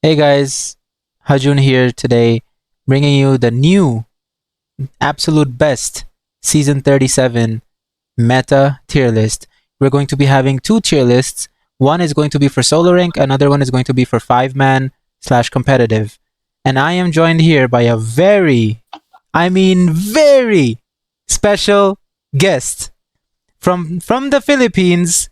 Hey guys, Hajun here today, bringing you the new, absolute best Season 37 meta tier list. We're going to be having two tier lists. One is going to be for solo rank, another one is going to be for 5-man slash competitive. And I am joined here by a very, very special guest from the Philippines,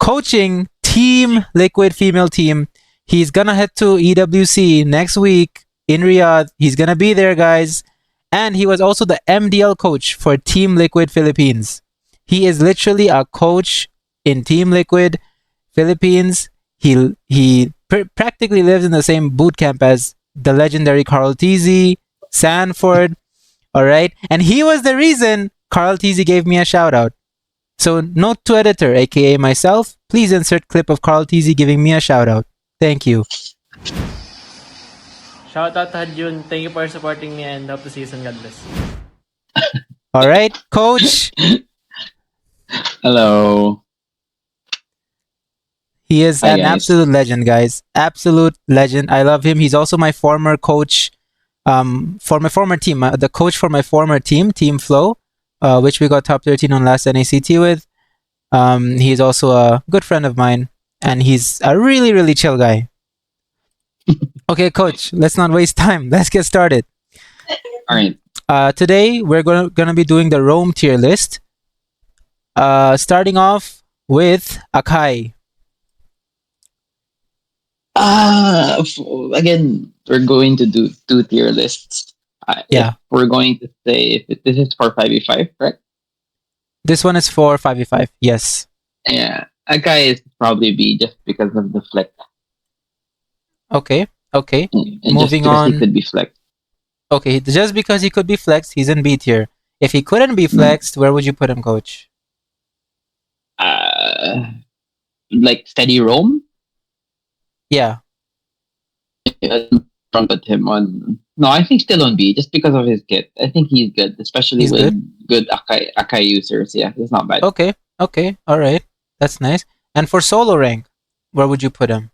coaching Team Liquid female team. He's gonna head to EWC next week in Riyadh. He's gonna be there, guys. And he was also the MDL coach for Team Liquid Philippines. He is literally a coach in Team Liquid Philippines. He practically lives in the same boot camp as the legendary Carl TZ, Sanford. All right, and he was the reason Carl TZ gave me a shout out. So note to editor, aka myself, please insert clip of Carl TZ giving me a shout out. Thank you. Shout out to Hajun. Thank you for supporting me and hope to see you soon. God bless. All right, coach. Hello. He is Hi, an guys. absolute legend, guys. Absolute legend. I love him. He's also my former coach for my former team. The coach for my former team, Team Flow, which we got top 13 on last NACT with. He's also a good friend of mine, and he's a really, really chill guy. Okay, coach, let's not waste time. Let's get started. All right. Today, we're gonna be doing the Roam tier list. Starting off with Akai. Again, we're going to do two tier lists. Yeah. If we're going to say if this is for 5v5, right? This one is for 5v5. Yes. Yeah. Akai is probably B just because of the flex. Okay. Okay. And Moving just because on. he could be flexed. Okay. Just because he could be flexed, he's in B tier. If he couldn't be flexed, where would you put him, coach? Like steady roam. Yeah. Front put him on. No, I think still on B just because of his kit. I think he's good, especially He's with good Akai users. Yeah, it's not bad. Okay. Okay. All right. That's nice. And for solo rank, where would you put him?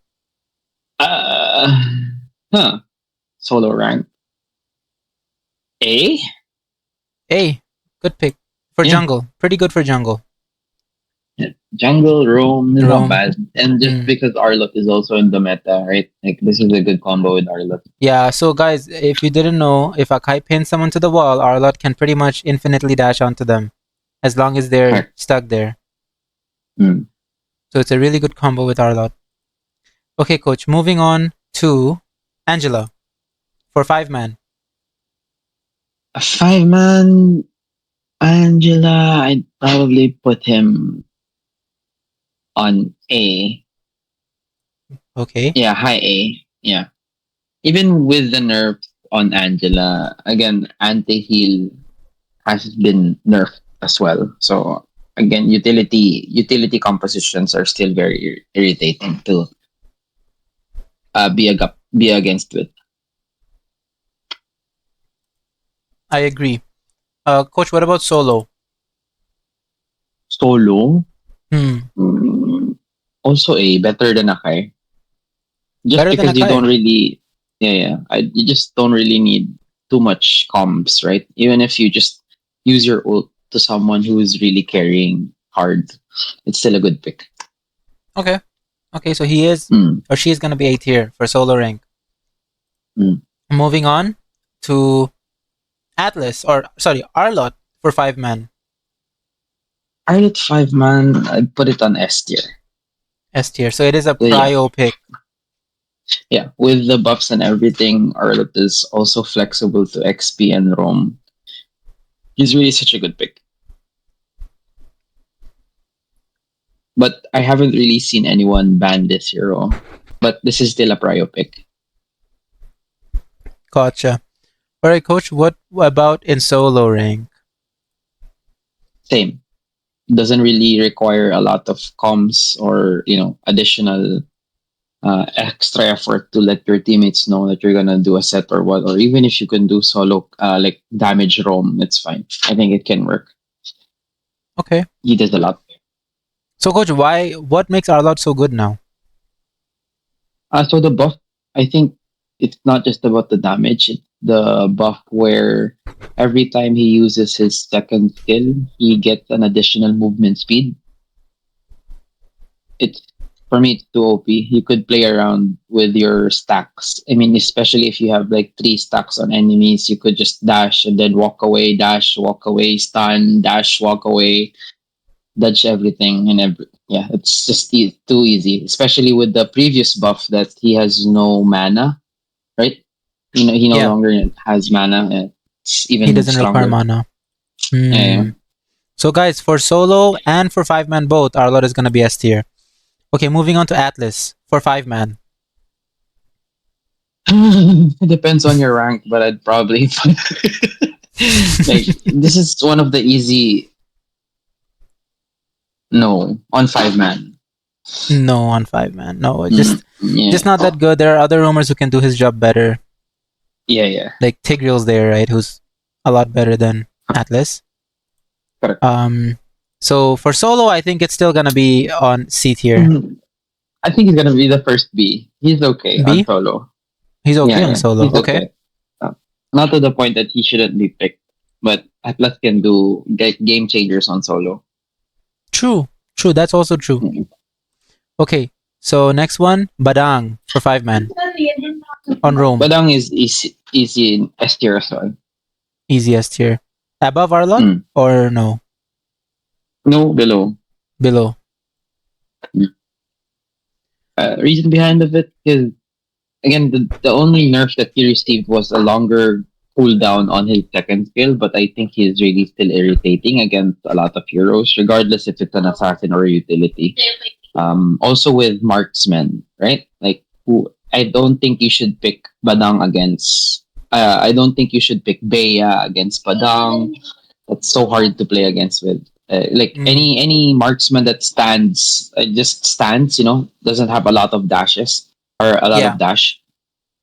Solo rank. A? A. Good pick. For jungle. Pretty good for jungle. Yeah. Jungle, Roam is Roam. not bad. And just because Arlot is also in the meta, right? Like, this is a good combo with Arlot. Yeah, so guys, if you didn't know, if Akai pins someone to the wall, Arlot can pretty much infinitely dash onto them as long as they're Correct. stuck there. Mm. So it's a really good combo with Arlot. Okay, coach, moving on to Angela for 5-man. A 5-man Angela, I'd probably put him on A. Okay. Yeah, high A. Yeah. Even with the nerfs on Angela, again, anti-heal has been nerfed as well. So again, utility compositions are still very irritating to be against with. I agree. Coach, what about solo? Solo, Hmm. also A, better than Akai. Just Better than because you Akai. don't really, you just don't really need too much comps, right? Even if you just use your ult to someone who is really carrying hard, it's still a good pick. Okay. Okay, so he is or she is gonna be A tier for solo rank. Moving on to Arlot for 5-man. Arlot 5-man, I'd put it on S tier. S tier. So it is a prio pick. Yeah, with the buffs and everything, Arlot is also flexible to XP and roam. He's really such a good pick. But I haven't really seen anyone ban this hero. But this is still a prio pick. Gotcha. Alright, coach, what about in solo rank? Same. Doesn't really require a lot of comms or, additional extra effort to let your teammates know that you're gonna do a set or what, or even if you can do solo like damage roam, it's fine. I think it can work. Okay. He does a lot. So coach, what makes Arlot so good now? So the buff I think it's not just about the damage. It's the buff where every time he uses his second skill, he gets an additional movement speed. It's for me, it's too OP. You could play around with your stacks. I mean, especially if you have like 3 stacks on enemies, you could just dash and then walk away, dash, walk away, stun, dash, walk away, dodge everything, and yeah, it's just too easy. Especially with the previous buff that he has no mana, right? He no Yeah. longer has mana. It's even He doesn't require stronger. mana. Yeah. So guys, for solo and for 5-man both, Arlot is gonna be S tier. Okay, moving on to Atlas for 5-man. It depends on your rank, but I'd probably like this is one of the easy. No, on 5-man. No, on 5-man. No, just Yeah. not that good. There are other roamers who can do his job better. Yeah. Like Tigreal's there, right? Who's a lot better than Atlas. Correct. So for solo, I think it's still gonna be on C tier. I think he's gonna be the first B. He's okay B? on solo. He's okay on solo. He's okay. Not to the point that he shouldn't be picked, but Atlas can do game changers on solo. True. That's also true. Okay, so next one, Badang for 5-man on Roam. Badang is easy in S tier as well. Easy S tier. Above Arlot or no? No, below. Below. Reason behind of it is, again, the only nerf that he received was a longer cooldown on his second skill, but I think he's really still irritating against a lot of heroes, regardless if it's an assassin or a utility. Also with marksmen, right? Like, I don't think you should pick Badang against. I don't think you should pick Bea against Badang. That's so hard to play against with. Any marksman that stands, just stands, doesn't have a lot of dashes or a lot of dash.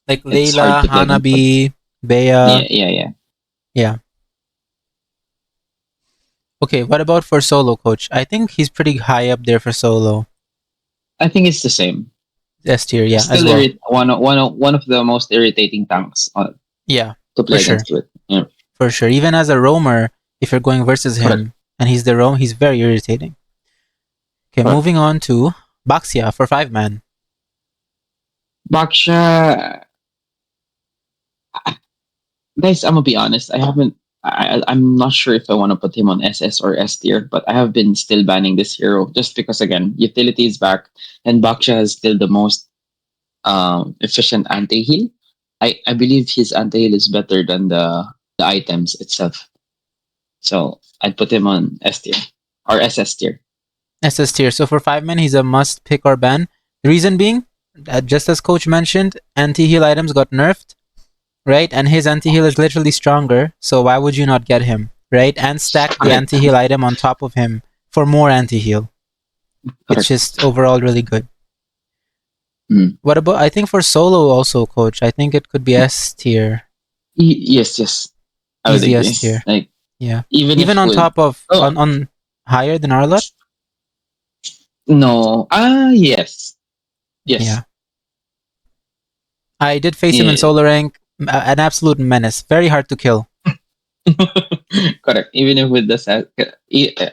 Like Layla, Hanabi, Bea. Yeah. Okay, what about for solo, coach? I think he's pretty high up there for solo. I think it's the same. S tier, yeah. Still as well. one of the most irritating tanks. To play against it. Yeah. For sure. Even as a roamer, if you're going versus him and he's the roam, he's very irritating. Okay, moving on to Baxia for 5-man. Baxia, guys, I'm gonna be honest. I'm not sure if I want to put him on SS or S tier, but I have been still banning this hero just because, again, utility is back and Baxia is still the most efficient anti-heal. I believe his anti-heal is better than the items itself. So I'd put him on S tier or SS tier. SS tier. So for 5-man, he's a must pick or ban. The reason being, just as coach mentioned, anti-heal items got nerfed, right? And his anti-heal is literally stronger. So why would you not get him, right? And stack the anti-heal item on top of him for more anti-heal. It's just overall really good. What about, I think for solo also, coach, I think it could be S tier. Yes. Easy S tier. Like, yeah. Even on top of, on higher than Arlot? No. Yes. Yeah. I did face him in solo rank. An absolute menace. Very hard to kill. Correct. Even if with the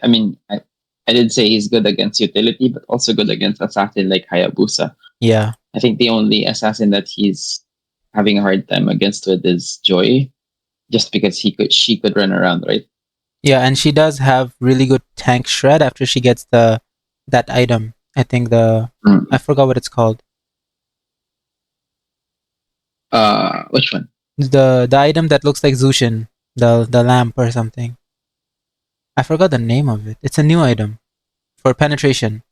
I mean, I did say he's good against utility, but also good against assassin like Hayabusa. Yeah. I think the only assassin that he's having a hard time against with is Joy, just because she could run around, right? Yeah, and she does have really good tank shred after she gets that item. I think I forgot what it's called. Which one? The item that looks like Zushin, the lamp or something. I forgot the name of it. It's a new item for penetration.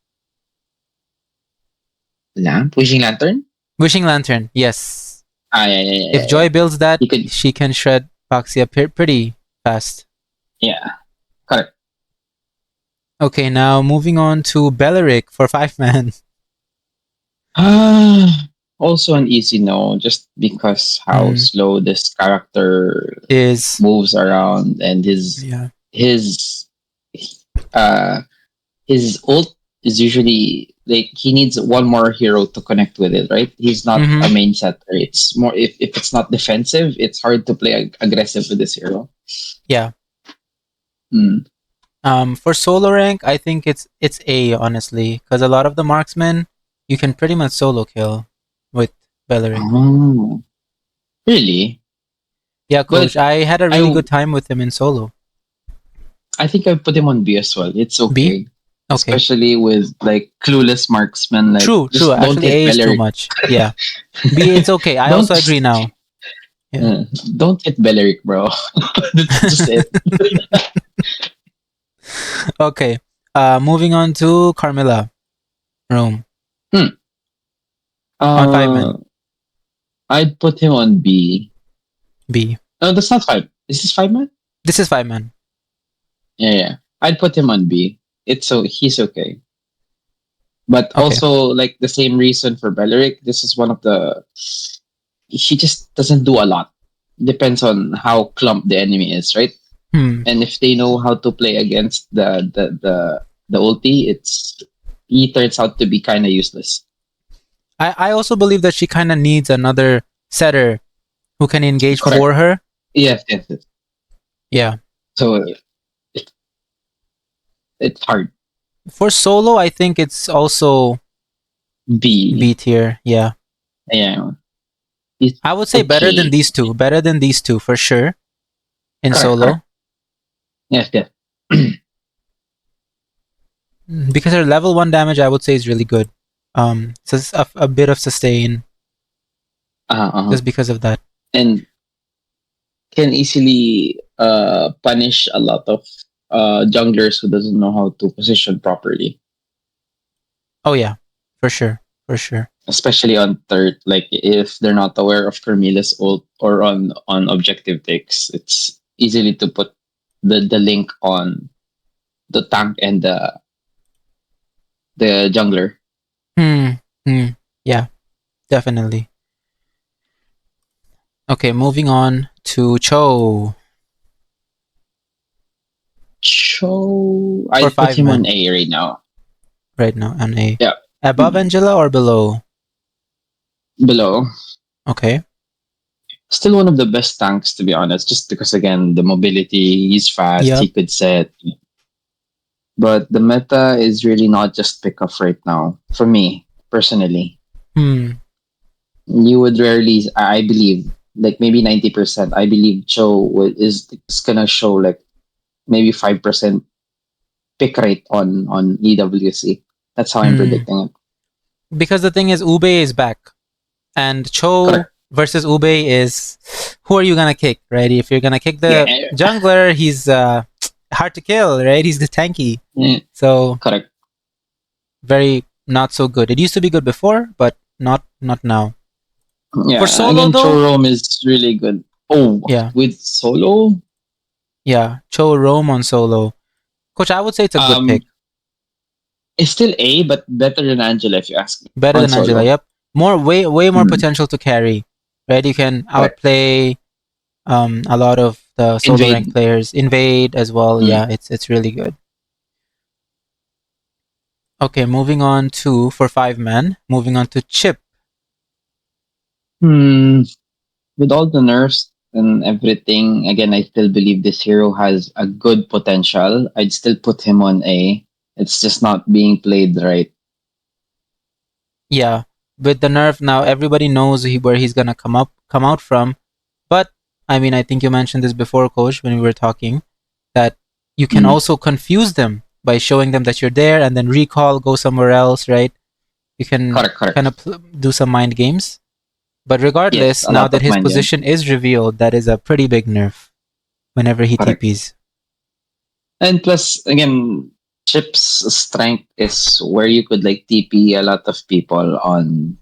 Lamp? Wishing Lantern? Wishing Lantern, yes. Yeah. If Joy builds that, she can shred Baxia pretty fast. Yeah, correct. Okay, now moving on to Belleric for 5-man. Also an easy no, just because how slow this character moves around and his ult is usually like he needs one more hero to connect with it, right? He's not a main setter. It's more if it's not defensive, it's hard to play aggressive with this hero. Yeah. Mm. For solo rank, I think it's A, honestly, because a lot of the marksmen you can pretty much solo kill with Belleric. Oh, really? Yeah, coach. But I had a really good time with him in solo. I think I put him on B as well. It's okay. B? Okay. Especially with like clueless marksmen. Like True. Actually, A is too much. Yeah. B, it's okay. I also agree now. Yeah. Don't hit Belleric, bro. That's just it. Okay. Moving on to Carmilla. Roam. On 5 men. I'd put him on B. B. No, that's not 5. Is this 5 man? This is 5 man. Yeah. I'd put him on B. He's okay. But also, like the same reason for Belleric, this is one of the. He just doesn't do a lot. Depends on how clumped the enemy is, right? And if they know how to play against the ulti, he turns out to be kind of useless. I also believe that she kind of needs another setter who can engage for her. Yes. Yeah. So it's hard. For solo, I think it's also B tier. Yeah. Yeah. I would say better than these two. Better than these two for sure. In solo. Yes. Because her level 1 damage, I would say, is really good. So it's a bit of sustain. Just because of that. And can easily punish a lot of junglers who doesn't know how to position properly. Oh yeah, for sure. Especially on third, like if they're not aware of Carmilla's ult or on objective ticks, it's easily to put the link on the tank and the jungler. Yeah, definitely. Okay, moving on to Chou. I put him on A right now. Right now, on A. Yeah. Above Angela or below? Below. Okay. Still one of the best tanks, to be honest, just because, again, the mobility, he's fast, he could set. But the meta is really not just pick up right now, for me, personally. You would rarely, I believe, like maybe 90%, I believe Chou is going to show like maybe 5% pick rate on EWC. That's how I'm predicting it. Because the thing is, Ube is back. And Chou versus Ube is, who are you going to kick, right? If you're going to kick the jungler, he's hard to kill, right? He's the tanky. So, very not so good. It used to be good before, but not now. Yeah, for solo, though, Chou Roam is really good. Oh, yeah. With solo? Yeah, Chou Roam on solo. Coach, I would say it's a good pick. It's still A, but better than Angela, if you ask me. Better than Angela, yep. Way more potential to carry, right? You can outplay a lot of the solo rank players. Invade as well. Yeah, it's really good. Okay, moving on to, for 5 men, moving on to Chip. With all the nerfs and everything, again, I still believe this hero has a good potential. I'd still put him on A. It's just not being played right. Yeah, with the nerf now, everybody knows where he's gonna come out from. But I mean, I think you mentioned this before, Coach, when we were talking, that you can also confuse them by showing them that you're there and then recall, go somewhere else, right? You can kind of do some mind games. But regardless, now that his position is revealed, that is a pretty big nerf whenever he TPs. And plus, again, Chip's strength is where you could like TP a lot of people on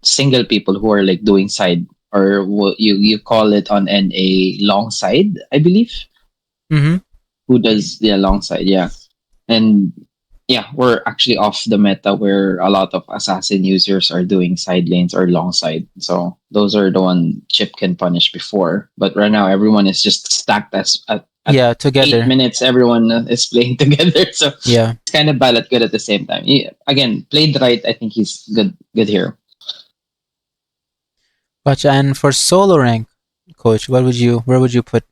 single people who are like doing side, or what you call it on NA long side, I believe. Who does the long side, yeah. And yeah, we're actually off the meta where a lot of assassin users are doing side lanes or long side. So those are the one Chip can punish before. But right now, everyone is just stacked Yeah, 8 together. minutes, everyone is playing together. So Yeah. it's kind of bad but good at the same time. Again, played right. I think he's good hero. Gotcha. And for solo rank, coach, where would you put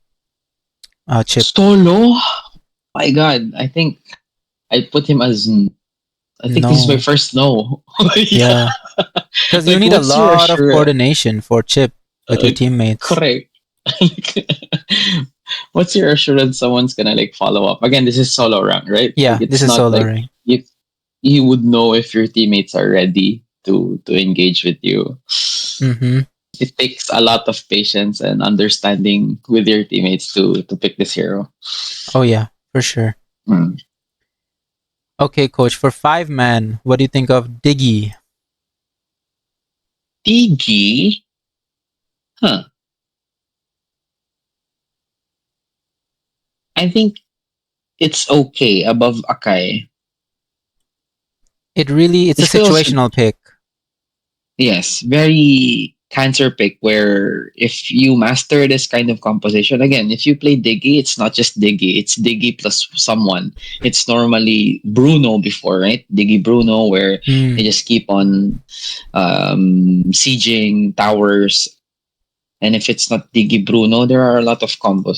Chip? Solo. My God, I think I put him as. I think this is my No. first no. Yeah. Because you Like, need a what's your lot of assurance? coordination for Chip with your teammates. Correct. What's your assurance someone's gonna like follow up? Again, this is solo rank, right? Yeah, Like this it's is not solo like rank. you would know if your teammates are ready to engage with you. Mm-hmm. It takes a lot of patience and understanding with your teammates to pick this hero. Oh yeah, for sure. Mm. Okay, coach, for 5-man, what do you think of Diggie? Diggie? Huh. I think it's okay above Akai. It's a This could also, situational pick. yes, very cancer pick where if you master this kind of composition, again, if you play Diggy, it's not just Diggy, it's Diggy plus someone. It's normally Bruno before, right? Diggy Bruno, where Hmm. they just keep on sieging towers. And if it's not Diggy Bruno, there are a lot of combo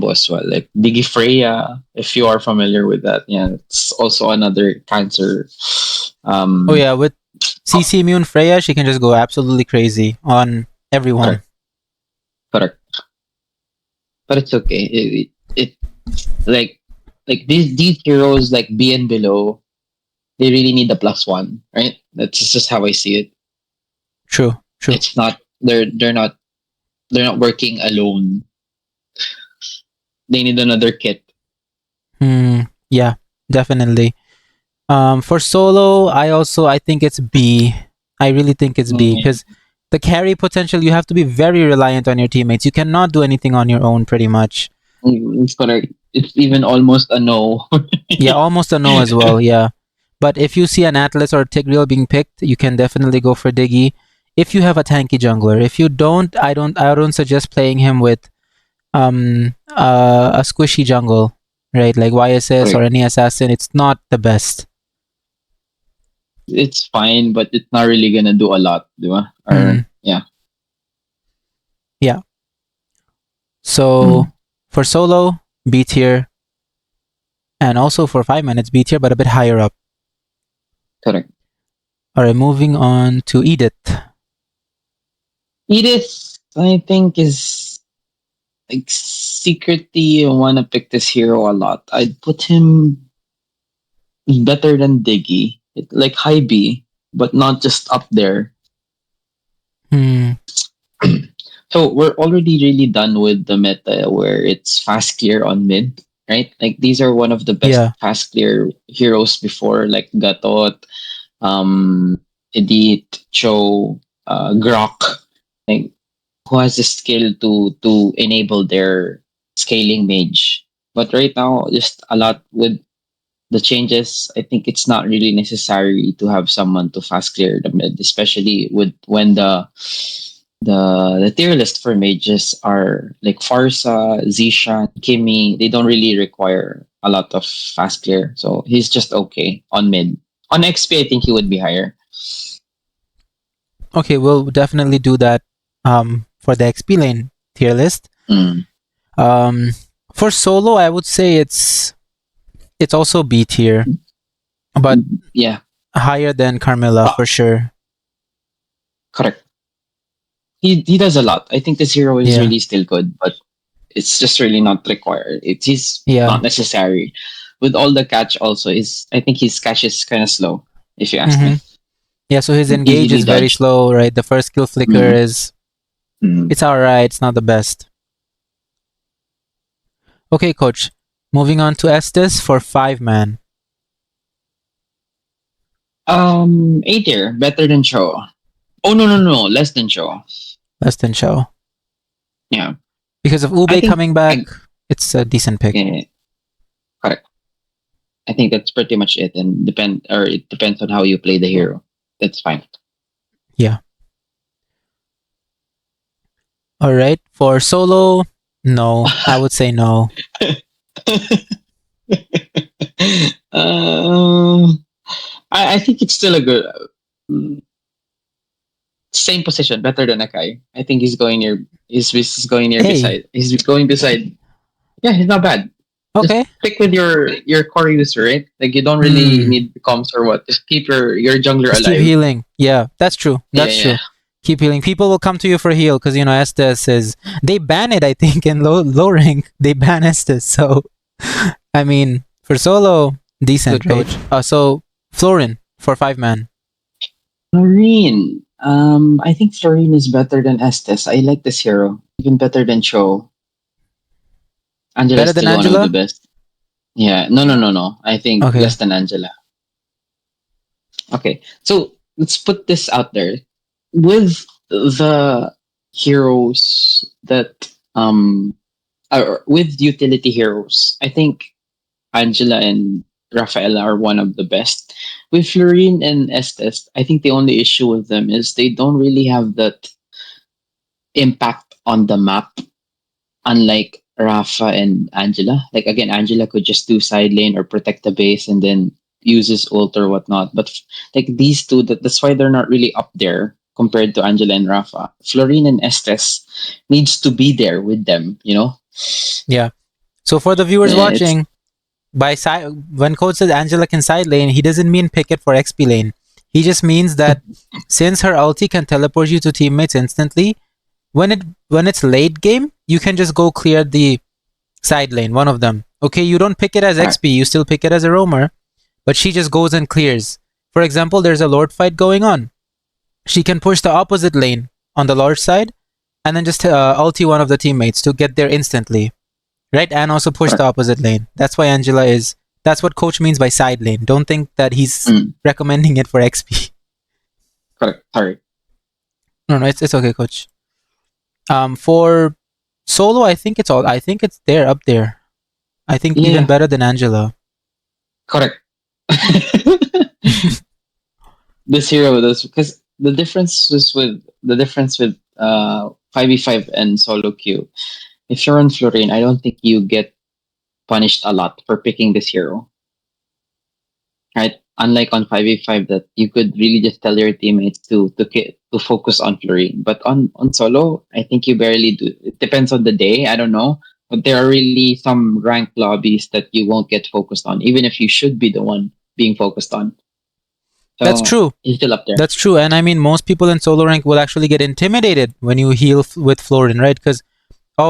as well. Like Diggy Freya, if you are familiar with that. Yeah, it's also another cancer. Oh yeah, with CC Immune Freya, she can just go absolutely crazy on everyone. Correct. Correct. But it's okay. It like these heroes like B and below, they really need a +1, right? That's just how I see it. True. It's not they're not working alone. They need another kit. Yeah, definitely. For solo, I think it's B. I really think it's B Mm, because the carry potential, you have to be very reliant on your teammates. You cannot do anything on your own, pretty much. it's correct. It's even almost a no. Yeah, almost a no as well. Yeah, but if you see an Atlas or Tigreal being picked, you can definitely go for Diggy. If you have a tanky jungler, if you don't, I don't suggest playing him with a squishy jungle, right? Like YSS or Correct. any assassin. It's not the best. It's fine, but it's not really gonna do a lot, di ba? Mm, Or yeah. yeah. So Mm, for solo, B tier, and also for 5-man, it's B tier, but a bit higher up. correct. All right, moving on to Edith. Edith, I think, is like secretly I wanna pick this hero a lot. I'd put him better than Diggy. Like high B, but not just up there. Hmm. So we're already really done with the meta where it's fast clear on mid, right? Like these are one of the best Yeah. fast clear heroes before, like Gatot, um, Edith, Chou, Grock, like who has the skill to enable their scaling mage. But right now, just a lot with the changes. I think it's not really necessary to have someone to fast clear the mid, especially with when the tier list for mages are like Farsa, Zishan, Kimi. They don't really require a lot of fast clear, so he's just okay on mid. On XP, I think he would be higher. Okay, we'll definitely do that for the XP lane tier list. Mm. Um, for solo, I would say it's also B tier, but Yeah, higher than Carmilla for sure. correct. He does a lot. I think this hero is Yeah. really still good, but it's just really not required. It's Yeah. not necessary. With all the catch, also is I think his catch is kind of slow. If you ask Mm-hmm. me, Yeah, so his engage easily is very dodged. slow, right? The first skill flicker Mm. is Mm. it's alright, it's not the best. Okay, coach. Moving on to Estes for 5-man. A tier, better than Cho. Oh no, less than Cho. Less than Chou. Yeah, Because of I Ube think coming back, it's a decent pick. yeah, correct. I think that's pretty much it, and it depends on how you play the hero. That's fine. Yeah. Alright. For solo, no. I would say no. um, I think it's still a good mm, same position, better than Akai. I think he's going near. He's going near Hey, beside. He's going beside. Yeah, he's not bad. Just okay. stick with your core user, right? Like you don't really Hmm. need comms or what. Just keep your jungler Just keep alive. healing. Yeah, that's true. Yeah, That's true. yeah. Keep healing. People will come to you for heal because Estes is. They ban it, I think, in low rank. They ban Estes. So, I mean, for solo, decent, Good right? coach. So Floryn for 5-man. Floryn. I think Floryn is better than Estes. I like this hero. Even better than Chou. Angela is Better than still one of the Angela. best. Yeah. No. I think Okay. less than Angela. Okay. So let's put this out there. With the heroes that or with utility heroes, I think Angela and Rafaela are one of the best. With Floryn and Estes, I think the only issue with them is they don't really have that impact on the map, unlike Rafa and Angela. Like again, Angela could just do side lane or protect the base and then uses ult or whatnot. But like these two, that's why they're not really up there compared to Angela and Rafa. Floryn and Estes needs to be there with them, you know? Yeah. So for the viewers It's watching, when coach says Angela can side lane, he doesn't mean pick it for XP lane. He just means that since her ulti can teleport you to teammates instantly, when it's late game, you can just go clear the side lane, one of them. Okay, you don't pick it as correct. XP, you still pick it as a roamer, but she just goes and clears. For example, there's a Lord fight going on. She can push the opposite lane on the Lord side and then just ulti one of the teammates to get there instantly, right? And also push the Correct. opposite lane. That's why Angela is. That's what coach means by side lane. Don't think that he's Mm, recommending it for XP. correct. Sorry. No, it's okay, coach. For solo, I think it's all. I think it's there up there. I think even Yeah, better than Angela. correct. This hero does because the difference with 5v5 and solo queue. If you're on Floryn, I don't think you get punished a lot for picking this hero. Right? Unlike on 5v5 that you could really just tell your teammates to focus on Floryn. But on solo, I think you barely do. It depends on the day, I don't know. But there are really some ranked lobbies that you won't get focused on, even if you should be the one being focused on. That's So true. he's still up there. That's true. And I mean, most people in solo rank will actually get intimidated when you heal with Floryn, right? Because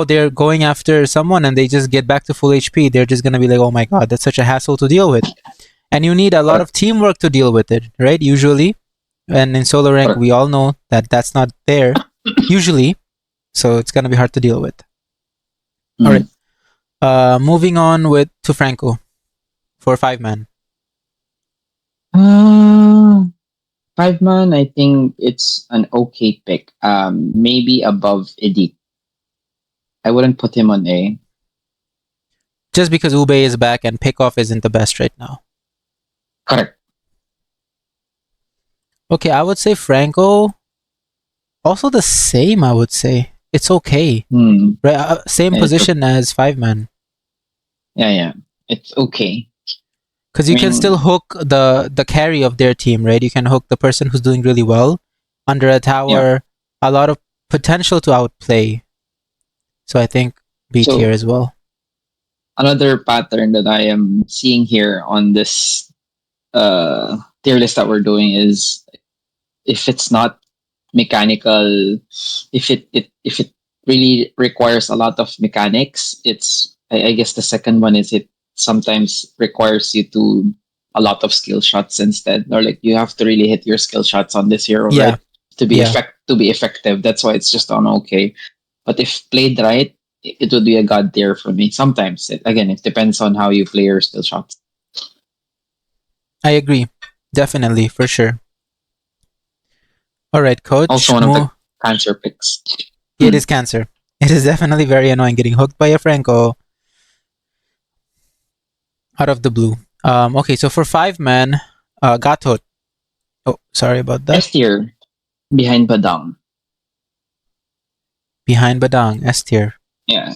they're going after someone and they just get back to full HP. They're just gonna be like, oh my god, that's such a hassle to deal with. And you need a lot of Correct. teamwork to deal with it, right? Usually, and in solo rank, Correct. we all know that that's not there usually, so it's gonna be hard to deal with. All right. Moving on to Franco for 5-man. Uh, 5-man, I think it's an okay pick. Maybe above Edith. I wouldn't put him on A. Just because Ube is back and Pickoff isn't the best right now. Correct. Okay, I would say Franco. Also the same, I would say. It's okay. Right, same Yeah, position as 5-man. yeah. It's okay. Because you can still hook the carry of their team, right? You can hook the person who's doing really well under a tower. A lot of potential to outplay. So I think B tier So as well. another pattern that I am seeing here on this tier list that we're doing is if it's not mechanical, if it really requires a lot of mechanics, it's I guess the second one is it sometimes requires you to a lot of skill shots instead, or like you have to really hit your skill shots on this hero, Yeah. right? To be Yeah. effective. That's why it's just on okay. But if played right, it would be a god tier for me. Sometimes, again, it depends on how you play your skill shots. I agree. Definitely, for sure. All right, coach. Also, one of the cancer picks. It is cancer. It is definitely very annoying getting hooked by a Franco out of the blue. Okay, so for 5-man, Gatot. Oh, sorry about that. S tier behind Badang. Behind Badang, S tier. Yeah,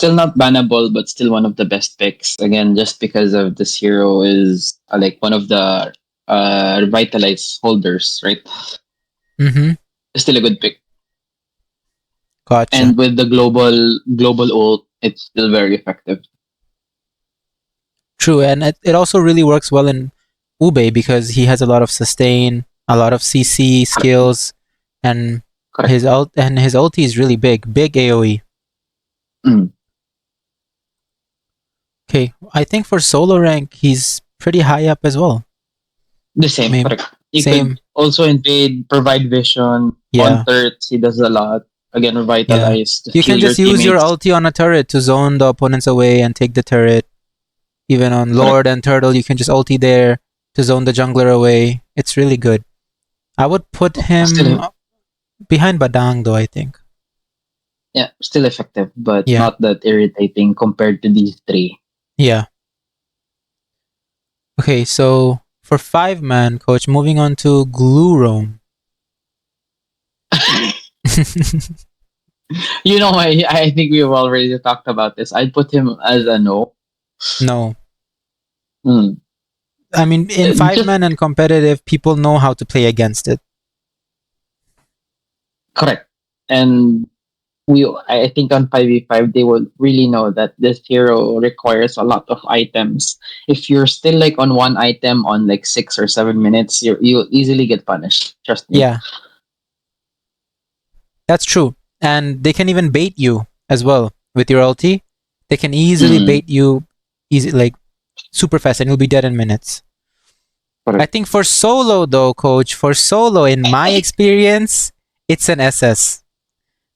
Still not bannable, but still one of the best picks. Again, just because of this hero is like one of the revitalized holders, right? Mm-hmm. Still a good pick. Gotcha. And with the global ult, it's still very effective. True, and it also really works well in Ube because he has a lot of sustain, a lot of CC skills, and Correct. his ulti is really big AOE. Mm. Okay, I think for solo rank he's pretty high up as well. The same, Maybe. correct. He Same. could also invade, provide vision. Yeah. On turrets, he does a lot. Again, revitalize. You can heal just your use your teammates. ulti on a turret to zone the opponents away and take the turret. Even on Lord and Turtle, you can just ulti there to zone the jungler away. It's really good. I would put him Still, behind Badang though, I think. yeah, still effective, but Yeah. not that irritating compared to these three. Yeah. Okay, so for 5-man, coach, moving on to Gloo Roam. You know, I think we've already talked about this. I'd put him as a no. No. Hmm. I mean, in 5-man and competitive, people know how to play against it. Correct. And I think on 5v5 they will really know that this hero requires a lot of items. If you're still like on one item on like 6 or 7 minutes, you'll easily get punished. Trust me. Yeah. That's true. And they can even bait you as well with your ulti. They can easily bait you like super fast and you'll be dead in minutes. I think for solo though, coach, for solo, in my experience, it's an SS.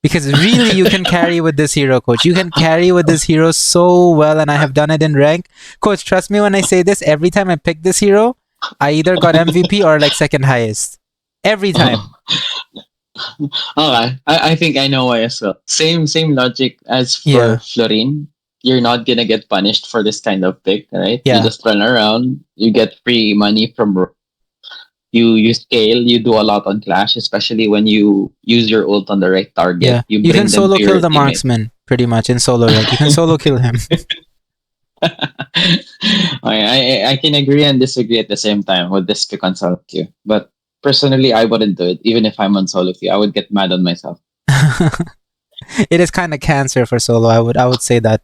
Because really you can carry with this hero, coach. You can carry with this hero so well, and I have done it in rank. Coach, trust me when I say this, every time I pick this hero, I either got MVP or like second highest. Every time. Okay. I think I know why as well. Same logic as for Floryn. You're not gonna get punished for this kind of pick, right? Yeah. You just run around, you get free money from you scale, you do a lot on Clash, especially when you use your ult on the right target. Yeah. You can solo kill the marksman pretty much in solo rank. You can solo kill him. I can agree and disagree at the same time with this pick on solo queue. But personally, I wouldn't do it. Even if I'm on solo queue, I would get mad on myself. It is kind of cancer for solo. I would say that.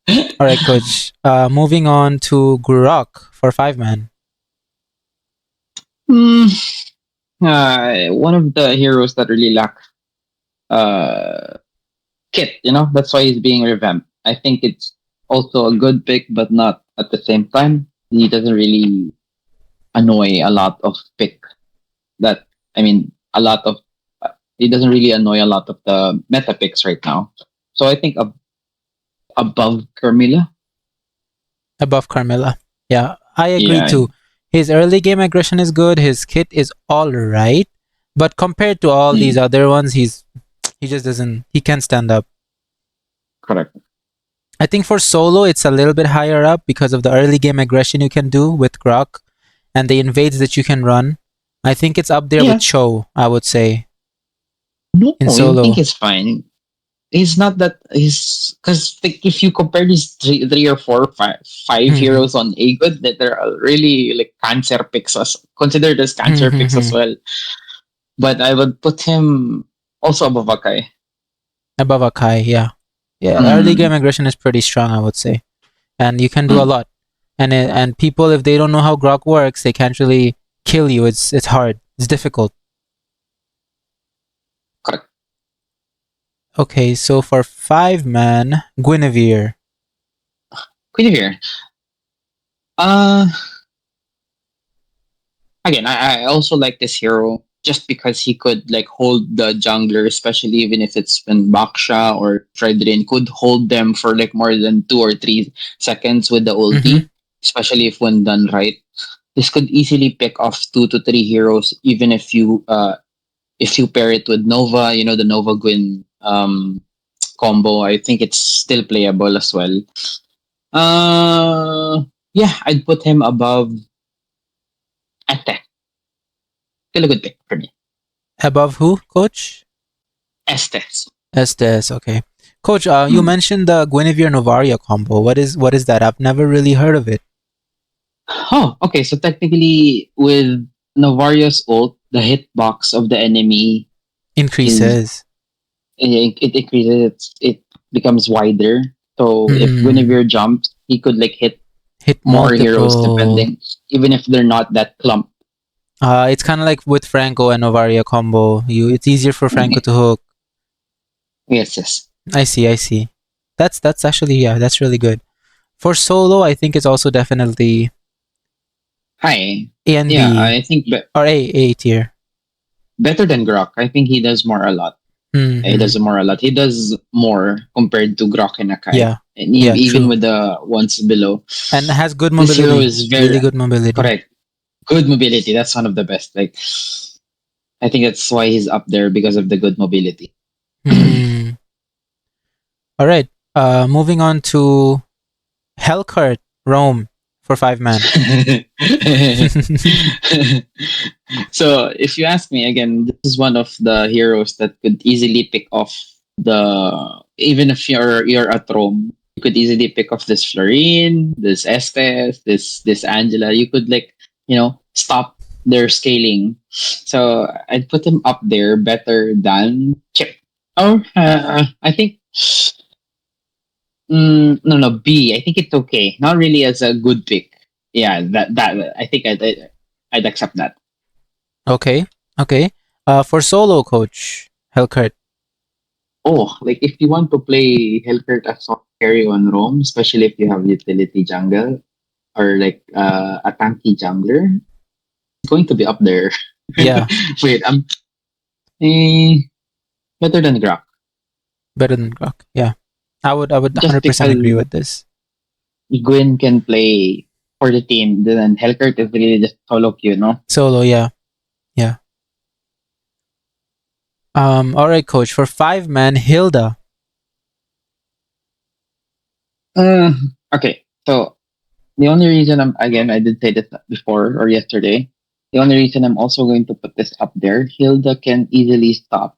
All right, coach. Moving on to Grock for 5-man. One of the heroes that really lack kit, that's why he's being revamped. I think it's also a good pick, but not at the same time. He doesn't really annoy a lot of pick that, a lot of, he doesn't really annoy a lot of the meta picks right now. So I think above Carmilla. Above Carmilla. Yeah, I agree too. His early game aggression is good. His kit is all right. But compared to all these other ones, he just doesn't, he can't stand up. Correct. I think for solo, it's a little bit higher up because of the early game aggression you can do with Grock and the invades that you can run. I think it's up there with Chou, I would say. No, in solo. I think it's fine. He's not that, because if you compare these three or four, five heroes on A good, that they're really like cancer picks, considered as cancer picks as well. But I would put him also above Akai. Above Akai, yeah. Yeah, early game aggression is pretty strong, I would say. And you can do a lot. And people, if they don't know how Grock works, they can't really kill you. It's hard. It's difficult. Correct. Okay, so for 5-man, Guinevere. Guinevere. Again, I also like this hero just because he could like hold the jungler, especially even if it's when Baxia or Fredrin could hold them for like more than 2 or 3 seconds with the ulti, especially if when done right. This could easily pick off 2 to 3 heroes, even if you pair it with Nova, the Nova Gwyn combo. I think it's still playable as well. Yeah, I'd put him above Estes. Still a good pick for me. Above who, coach? Estes. Estes, okay. Coach, you mentioned the Guinevere Novaria combo. What is that? I've never really heard of it. Oh, okay. So technically, with Novaria's ult, the hitbox of the enemy is Increases. it increases. It becomes wider. So if Hmm. Guinevere jumps, he could like hit Hit more heroes multiple. depending, even if they're not that clump. It's kind of like with Franco and Novaria combo. It's easier for Franco to hook. Yes, yes. I see, I see. That's actually, yeah, that's really good. For solo, I think it's also definitely Hi. A and Yeah, B I think or A tier. better than Grock. I think he does more a lot. He Mm-hmm. does more a lot. He does more compared to Grock and Akai. Yeah, And yeah, even true. with the ones below. And has good This hero mobility. is very Really good mobility. correct. Good mobility. That's one of the best. Like I think that's why he's up there because of the good mobility. Hmm. All right. Moving on to Helcurt Roam for 5-man. So if you ask me again, this is one of the heroes that could easily pick off the even if you're at Rome, you could easily pick off this Floryn, this Estes, this Angela. You could like, stop their scaling. So I'd put him up there better than Chip. Or I think no B. I think it's okay. Not really as a good pick. Yeah, that I think I'd accept that. Okay. Okay. For solo, coach Helcurt. Oh, like if you want to play Helcurt as soft carry on Rome, especially if you have utility jungle or like a tanky jungler, it's going to be up there. Yeah, Wait, eh, better than Grock. better than Grock. Yeah, I would Just 100% agree because with this. Gwyn can play for the team, then Helcurt is really just solo queue, no? Solo, yeah, yeah. All right, coach. For 5-man, Hilda. Uh, okay, so the only reason I did say this before or yesterday. The only reason I'm also going to put this up there, Hilda can easily stop.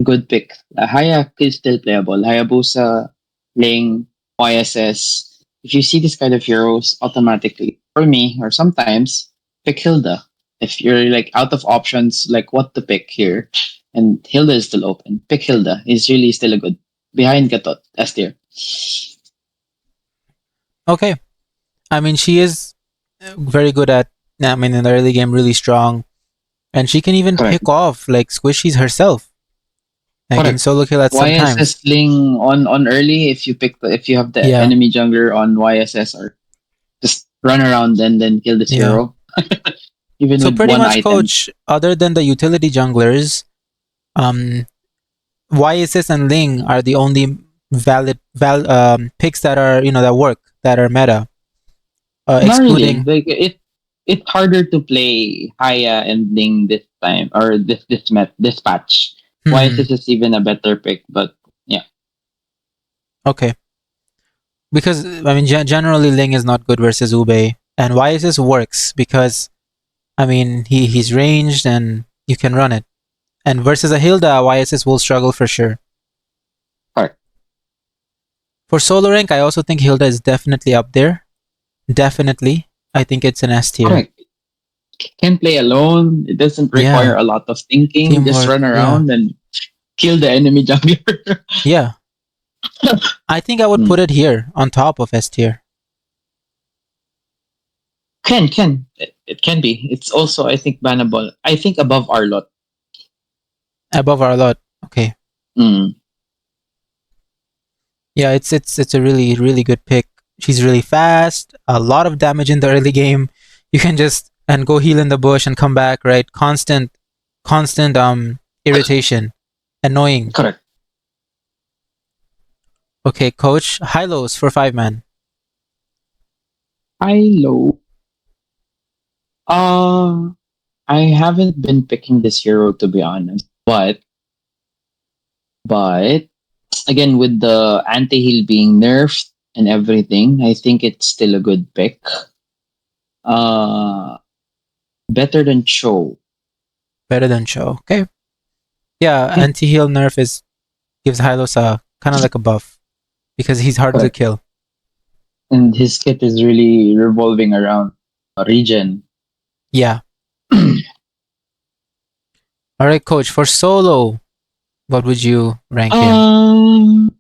Good pick. Haya is still playable. Hayabusa, Ling, YSS. If you see this kind of heroes, automatically, for me, or sometimes, pick Hilda. If you're like out of options, like what to pick here, and Hilda is still open, pick Hilda. Is really still a good. Behind Gatot, S tier. Okay. I mean, she is very good at. I mean, in the early game, really strong, and she can even Correct. pick off like squishies herself. Like in Correct. solo kill at sometimes. YSS Ling on early if you have the Yeah, enemy jungler on YSS or just run around and then kill this yeah. hero. Even So with pretty one much, item. coach. Other than the utility junglers, um, YSS and Ling are the only valid picks that are that work that are meta. Not really. Excluding Like it's harder to play Haya and Ling this time or this patch. hmm, YSS is even a better pick, but yeah. okay, because I mean generally Ling is not good versus Ube, and YSS works because I mean he's ranged and you can run it, and versus a Hilda YSS will struggle for sure. Correct. For solo rank, I also think Hilda is definitely up there. Definitely, I think it's an S tier. Correct. Can play alone. It doesn't require Yeah, a lot of thinking. Just teamwork. run Yeah, around and kill the enemy jungler. yeah. I think I would Hmm. put it here on top of S tier. Can it can be. It's also I think bannable. I think above Arlot. Above Arlot. Okay. Mm. Yeah, it's a really good pick. She's really fast, a lot of damage in the early game. You can just and go heal in the bush and come back, right? Constant irritation. Annoying. Correct. Okay, coach. Hylos for 5-man. High low. Uh I haven't been picking this hero to be honest, but again with the anti heal being nerfed and everything, I think it's still a good pick. Uh, better than Chou. Better than Chou. Okay. Yeah, Yeah, anti-heal nerf is gives Hylos a kind of like a buff because he's hard to Correct. kill. And his kit is really revolving around regen. Yeah. All right, coach. For solo, what would you rank him?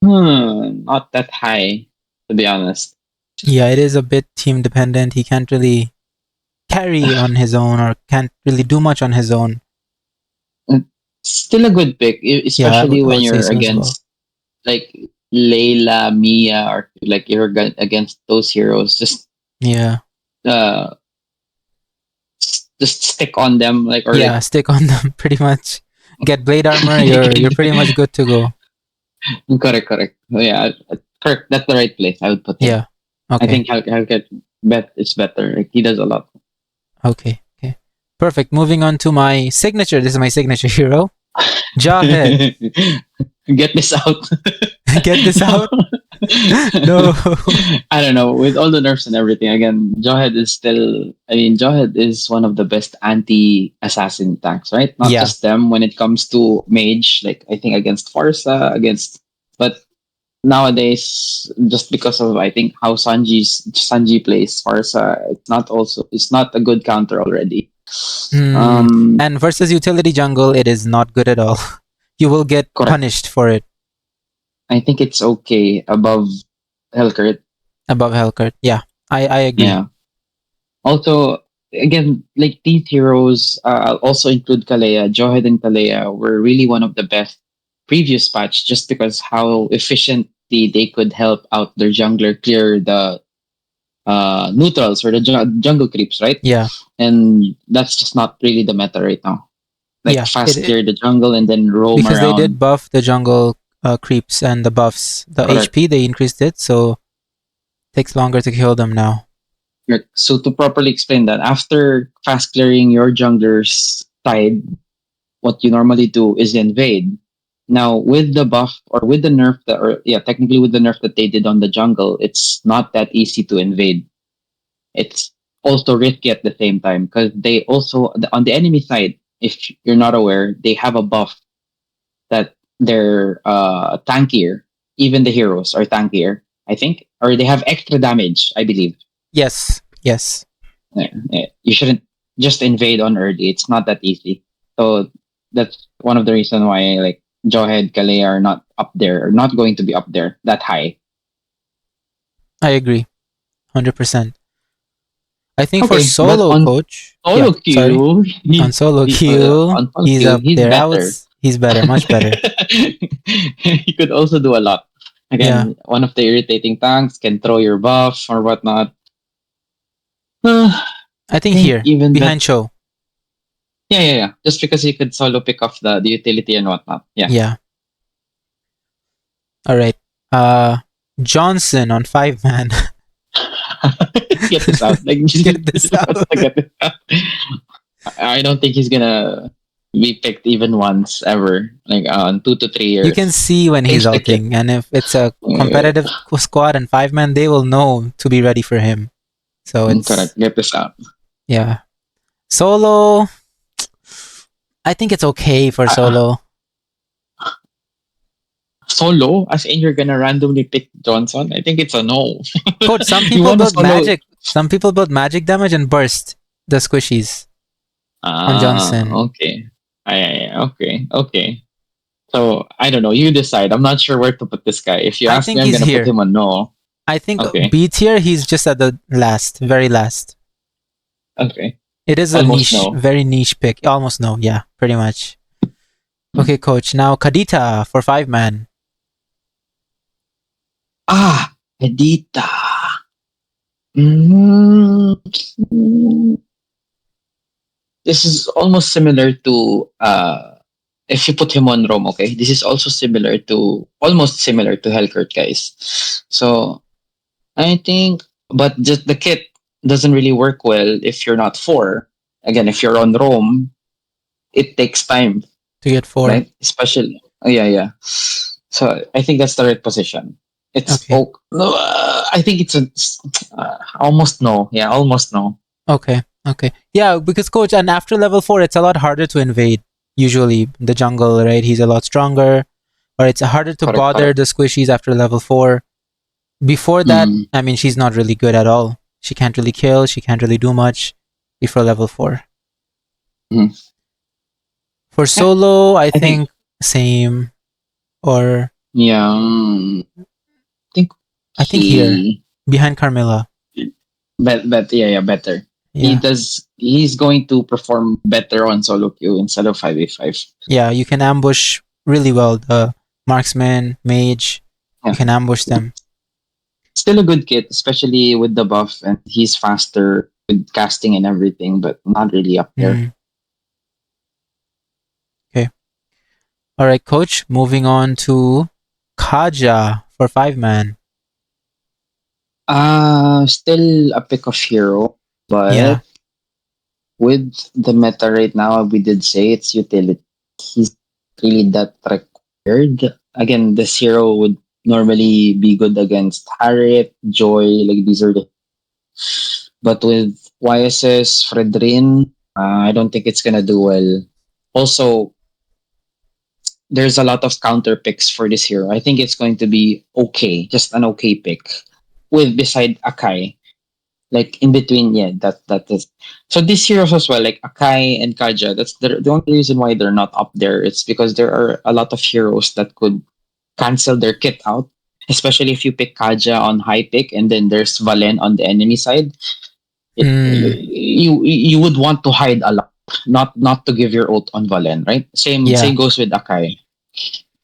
Not that high, to be honest. Yeah, it is a bit team dependent. He can't really carry on his own or can't really do much on his own. Still a good pick, especially I when would say you're so as well. against like Layla, Mia, or like you're against those heroes. Just Yeah. just stick on them, like, or Yeah, stick on them pretty much. Get blade armor, you're pretty much good to go. Correct. Yeah, correct. That's the right place. I would put him. Yeah. Okay. I think Helcurt it's better. Like, he does a lot. Okay. Perfect. Moving on to my signature. This is my signature hero. Jawhead. Get this out. Get this out? No. I don't know. With all the nerfs and everything, again, Jawhead is still. I mean, Jawhead is one of the best anti-assassin tanks, right? Not Yeah. just them when it comes to mage. Like, I think against Farsa, but nowadays, just because of, I think, how Sanji plays Farsa, it's not a good counter already. And versus utility jungle, it is not good at all. You will get Correct. punished for it. I think it's okay above Helcurt. Above Helcurt. Yeah, I agree. Yeah. Also, again, like these heroes, I'll also include Kalea. Jawhead and Kalea were really one of the best previous patch, just because how efficiently they could help out their jungler clear the neutrals or the jungle creeps, right? Yeah. And that's just not really the meta right now. Like, Yeah, fast clear the jungle and then roam because around. they did buff the jungle creeps and the buffs. The Correct. HP, they increased it, so it takes longer to kill them now. So to properly explain that, after fast clearing your jungler's side, what you normally do is invade. Now, with the buff or with the nerf technically with the nerf that they did on the jungle, it's not that easy to invade. It's also risky at the same time, because they also, on the enemy side, if you're not aware, they have a buff that they're tankier. Even the heroes are tankier, I think, or they have extra damage, I believe. Yes. You shouldn't just invade on early. It's not that easy. So that's one of the reasons why, like, Jawhead, Kalea are not up there, or not going to be up there that high. I agree. 100%. I think Okay, for solo but on coach. Solo queue, On solo queue, he's up there. better. He's better, much better. He could also do a lot. Again, one of the irritating tanks, can throw your buff or whatnot. I think here, even behind Chou. Yeah. Just because he could solo pick off the utility and whatnot. Yeah. All right. Johnson on 5-man. Get this out. Like, Get this out. Get this out. I don't think he's gonna be picked even once ever. Like, on 2 to 3 years. You can see when he's ulting, and if it's a competitive squad and 5-man, they will know to be ready for him. So it's correct. Get this out. Yeah. Solo, I think it's okay for solo. Solo? As in you're gonna randomly pick Johnson? I think it's a no. Coach, some people build magic. Some people build magic damage and burst the squishies on Johnson. Okay. Okay. So, I don't know. You decide. I'm not sure where to put this guy. If you ask me, I'm gonna put him on no. I think B tier, he's just at the last, very last. Okay. It is almost a niche, very niche pick. Almost no, yeah, pretty much. Okay, coach. Now Kadita for 5-man. Kadita. This is almost similar to if you put him on Roam, okay? This is also almost similar to Helcurt, guys. So I think, but just the kit doesn't really work well if you're not 4. Again, if you're on Roam, it takes time to get 4. Right? Especially, yeah. So I think that's the right position. It's okay. No, I think it's almost no. Yeah, almost no. Okay. Yeah, because coach, and after level 4, it's a lot harder to invade. Usually, the jungle, right? He's a lot stronger. or it's harder to Correct, bother correct. the squishies after level 4. Before that, Mm. I mean, she's not really good at all. She can't really kill, she can't really do much before level 4. Mhm. For solo, I I think think same, or yeah. I think here, He behind Carmilla. but yeah, better. Yeah. He's going to perform better on solo queue instead of 5v5. Yeah, you can ambush really well the marksman, mage. Yeah. You can ambush them. Still a good kit, especially with the buff, and he's faster with casting and everything, but not really up there. Mm. Okay. All right, coach. Moving on to Kaja for 5-man. Still a pick of hero, but Yeah. with the meta right now, we did say it's utility. He's really that required. Again, this hero would normally be good against Harriet, Joy, like these are the. But with YSS, Fredrin, I don't think it's gonna do well. Also, there's a lot of counter picks for this hero. I think it's going to be okay, just an okay pick. With beside Akai, like in between, yeah, that is. So these heroes as well, like Akai and Kaja, that's the only reason why they're not up there. It's because there are a lot of heroes that could cancel their kit out. Especially if you pick Kaja on high pick and then there's Valen on the enemy side. Mm. You would want to hide a lot, not to give your ult on Valen, right? Same Yeah. goes with Akai.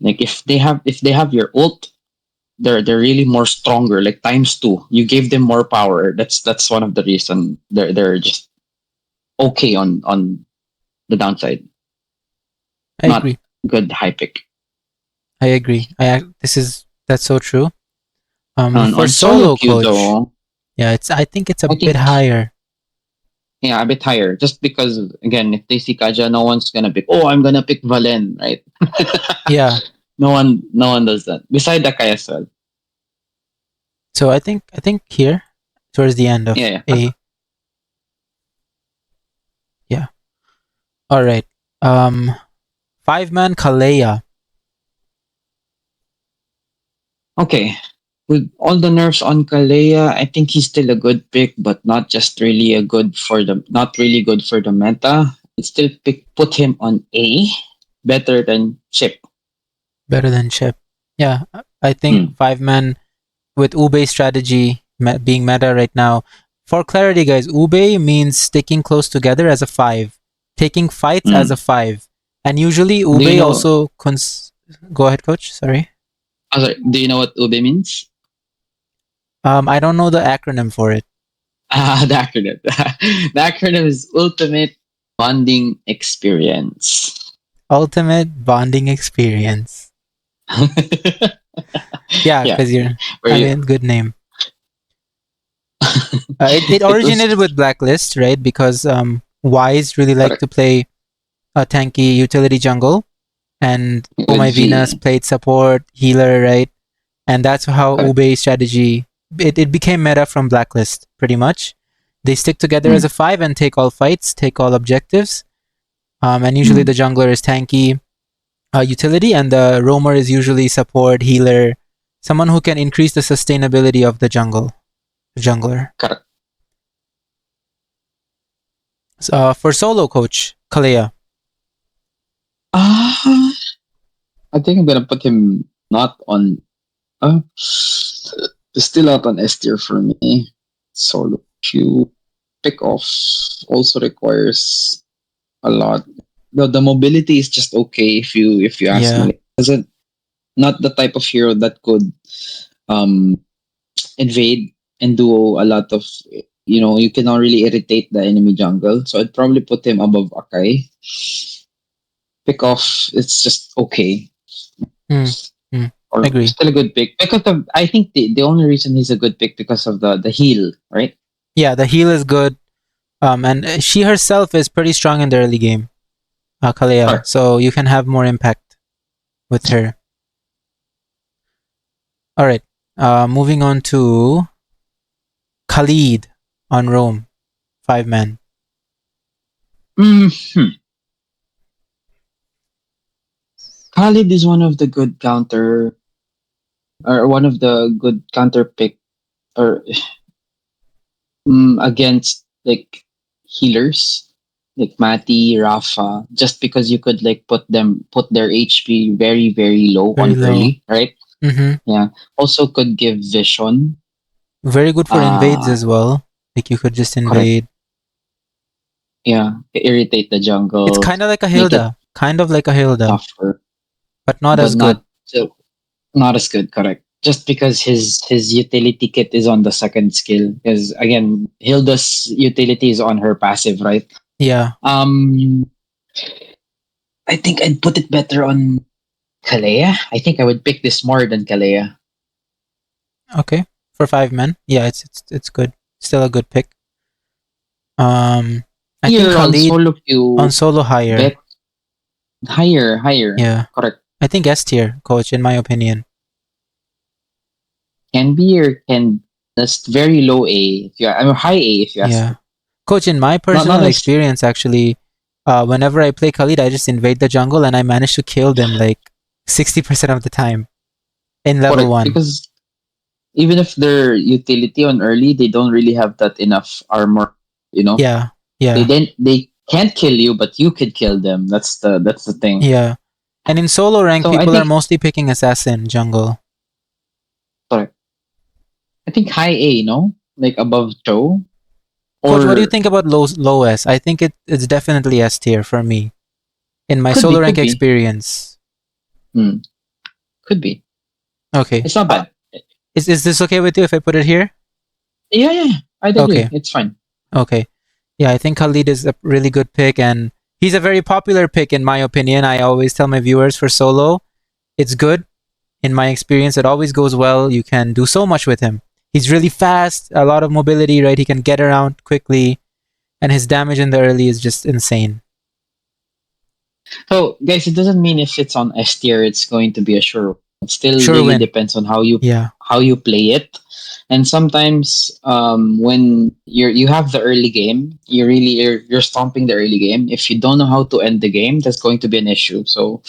Like if they have your ult, they're really more stronger, like times two. You gave them more power. That's one of the reason they're just okay on the downside. I Not agree. good high pick. I agree. That's so true. For On solo solo queue coach, though, yeah, I think it's a I bit think higher. yeah, a bit higher. Just because again, if they see Kaja, no one's gonna pick. Oh, I'm gonna pick Valen, right? Yeah. No one does that. Beside Akai as well. So I think here towards the end of Yeah, yeah. A. Yeah. All right. 5-man Kalea. Okay. With all the nerfs on Kalea, I think he's still a good pick, but not really good for the meta. I'd still put him on A, better than Chip. Better than Chip. Yeah, I think Hmm. 5-man with Ube strategy being meta right now. For clarity, guys, Ube means sticking close together as a 5, taking fights as a Hmm. 5, and usually Do you Ube know? also go ahead, coach. Sorry. Sorry, do you know what Ube means? I don't know the acronym for it. The acronym. The acronym is Ultimate Bonding Experience. Ultimate bonding experience. Yeah, Yeah, because you're. where I you mean, good name. It it was originated with Blacklist, right? Because Wise really like correct to play a tanky utility jungle, and Oh with My Venus V. played support healer, right? And that's how Correct. Ube strategy it became meta from Blacklist pretty much. They stick together as Hmm. a 5 and take all fights, take all objectives. And usually Hmm. the jungler is tanky utility, and the roamer is usually support healer, someone who can increase the sustainability of the jungler. Correct. For solo coach Kalea. Ah, I think I'm gonna put him not on. Still not on S tier for me. Solo queue pick off also requires a lot. The mobility is just okay if you ask Yeah. me. Doesn't not the type of hero that could um invade and do a lot of you cannot really irritate the enemy jungle. So I'd probably put him above Akai. Pick off, it's just okay. Mm, mm, Or agree. still a good pick because I think the only reason he's a good pick because of the heal, right? Yeah, the heal is good. And she herself is pretty strong in the early game, Kalea. Correct. So you can have more impact with her. All right. Moving on to Khaleed on Roam, 5-man. Hmm. Khaleed is one of the good counter, or one of the good counter pick, or against like healers like Mati, Rafa, just because you could like put their HP very very low Very on low. early, right? Mm-hmm. Yeah. Also could give vision. Very good for invades Uh as well. Like you could just correct. invade. Yeah, irritate the It's jungle, kind of like a make it Hilda. Kind of like a Hilda, tougher, but not but as good. not as good. Correct. Just because his utility kit is on the second skill, because again, Hilda's utility is on her passive, right? Yeah. Um, I think I'd put it better on Kalea. I think I would pick this more than Kalea. Okay. For 5 men. Yeah, it's good. Still a good pick. I think Here on Khaleed solo queue, on solo higher. bet higher. Yeah. Correct. I think S tier, coach, in my opinion. Can be or can that's very low A. If you, I mean high A if you ask Yeah. me. Coach, in my Not personal as experience, actually, whenever I play Khaleed, I just invade the jungle and I manage to kill them like 60% of the time in level correct 1. because even if their utility on early, they don't really have that enough armor. You know, Yeah. Yeah. they can't kill you, but you could kill them. That's the thing. Yeah. And in solo rank, So I people are think mostly picking assassin jungle. sorry, I think high A, no, like above Chou Coach, what do you or think about low S? I think it's definitely S tier for me in my could be, solo rank could be, experience. hmm, could be. Okay. It's not bad. Is this okay with you if I put it here? Yeah, I'd agree. Okay. It's fine. Okay. Yeah, I think Khaleed is a really good pick and he's a very popular pick in my opinion. I always tell my viewers for solo, it's good. In my experience, it always goes well. You can do so much with him. He's really fast, a lot of mobility, right? He can get around quickly, and his damage in the early is just insane. So, guys, it doesn't mean if it's on S tier, it's going to be a sure. It still Sure really win. depends on Yeah. how you play it, and sometimes when you have the early game, you're stomping the early game. If you don't know how to end the game, that's going to be an issue. So,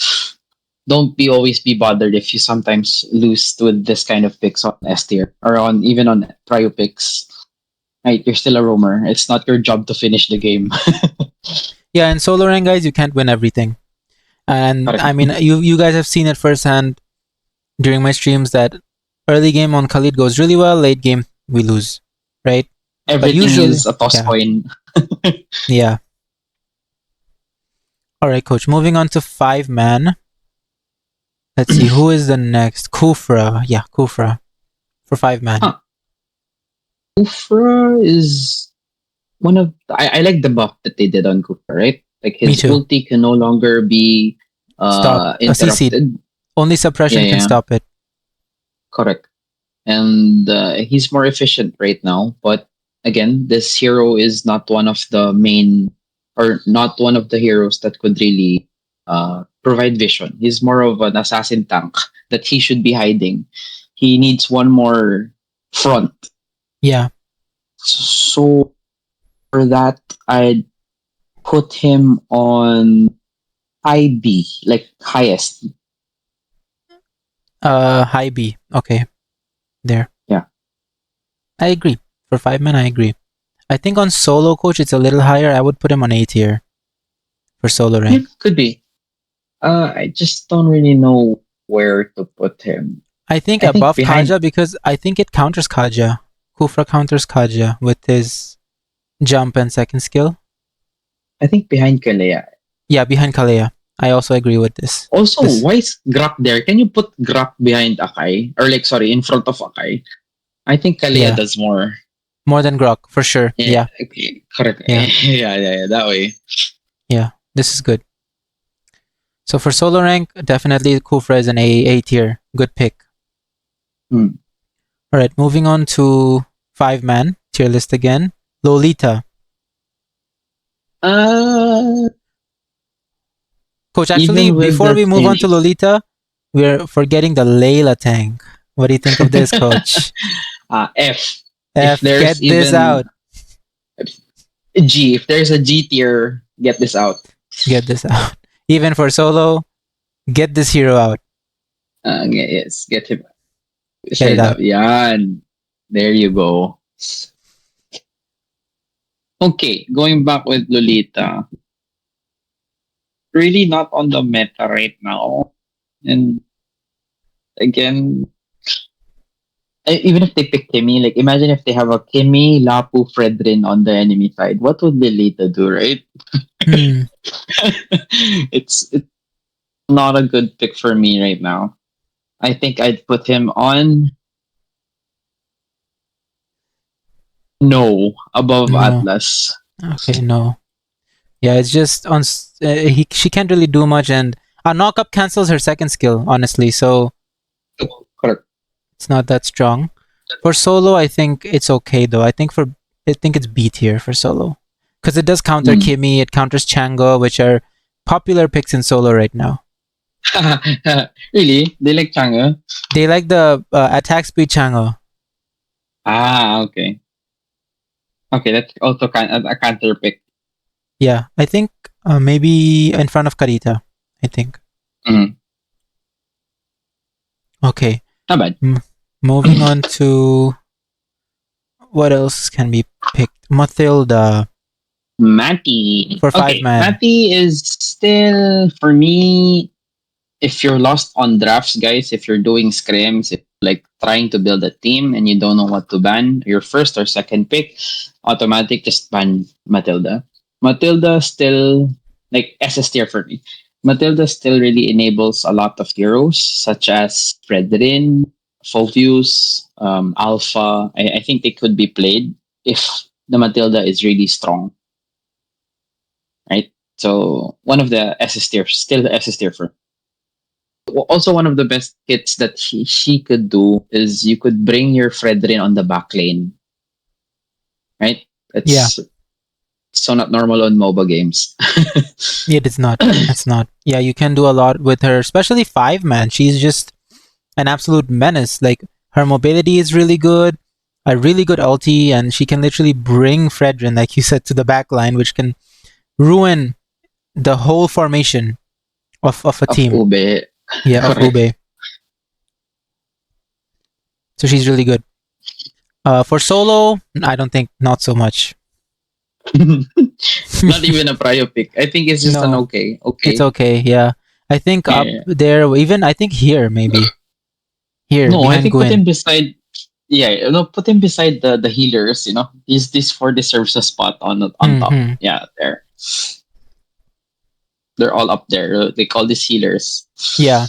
don't be always be bothered if you sometimes lose with this kind of picks on S tier or on even on trio picks. Right, you're still a roamer. It's not your job to finish the game. Yeah, in solo rank, guys, you can't win everything. And Correct. I mean, you guys have seen it firsthand during my streams that early game on Khaleed goes really well, late game we lose, right? But Everything usually, is a toss yeah, coin. yeah. All right, coach. Moving on to 5 man. Let's see who is the next. Khufra, yeah, Khufra for 5 man. Huh. Khufra is one of I like the buff that they did on Khufra, right? Like Me his too. ulti can no longer be Stop a CC. interrupted. Only suppression can Yeah, stop it. correct. And he's more efficient right now. But again, this hero is not one of the main or not one of the heroes that could really provide vision. He's more of an assassin tank that he should be hiding. He needs one more front. Yeah. So for that, I'd put him on IB, like highest. High B. Okay. There. Yeah. I agree. For 5 man, I agree. I think on solo coach it's a little higher. I would put him on A tier for solo Yeah, rank. could be. I just don't really know where to put him. I think I think above behind Kaja because I think it counters Kaja. Khufra counters Kaja with his jump and second skill. I think behind Kalea. Yeah, behind Kalea. I also agree with this. Also, This why is Grock there? Can you put Grock behind Akai? Or like sorry, in front of Akai? I think Kalea Yeah. does more. more than Grock for sure. Yeah. Okay, correct. Yeah. Yeah, that way. Yeah. This is good. So for solo rank, definitely Khufra is an A tier. Good pick. Hmm. All right, moving on to 5 man tier list again. Lolita. Coach, actually, Even with before that we move on to Lolita, we're forgetting the Layla tank. What do you think of this, coach? F. F, If there's get this even out. G, if there's a G tier, get this out. Get this out. Even for solo, Get this hero out. Yes, get him. Get it out. Yan. There you go. Okay, going back with Lolita. Really not on the meta right now. And again, even if they pick Kimmy, like imagine if they have a Kimmy, Lapu, Fredrin on the enemy side. What would Lolita do, right? Hmm. It's not a good pick for me right now. I think I'd put him on above No. Atlas. Okay, no. Yeah, it's just on. She can't really do much, and a knock-up cancels her second skill, honestly. So Correct. it's not that strong. For solo, I think it's okay though. I think it's B tier for solo, because it does counter Kimmy, it counters Chango, which are popular picks in solo right now. Really? They like Chang'e? They like the attack speed Chango. Ah, okay. Okay, that's also a counter pick. Yeah, I think maybe in front of Kadita. I think. Mm. Okay. Not bad. Moving on to what else can be picked? Mathilda. Matty. For 5-man. Matty is still, for me, if you're lost on drafts, guys, if you're doing scrims, if like trying to build a team and you don't know what to ban, your first or second pick, automatic just ban Mathilda. Mathilda still, like SS tier for me. Mathilda still really enables a lot of heroes, such as Fredrin, Fulvius, Alpha. I think they could be played if the Mathilda is really strong. Right? So one of the SS tier, still the SS tier for. Also, one of the best hits that she could do is you could bring your Fredrin on the back lane. Right? It's so not normal on MOBA games. It is not. It's not. Yeah, you can do a lot with her, especially 5-man. She's just an absolute menace. Like, her mobility is really good, a really good ulti, and she can literally bring Fredrin, like you said, to the back line, which can ruin the whole formation of a team. Ube. Yeah, of Ube. So she's really good. For solo, I don't think not so much. Not even a prio pick. I think it's just an okay. It's okay, yeah. I think up there, even I think here maybe. Here, no, I think Gwen. put him beside. Yeah, no, put him beside the healers. You know, this 4 deserves a spot on top. Yeah, there. They're all up there. They call these healers. Yeah.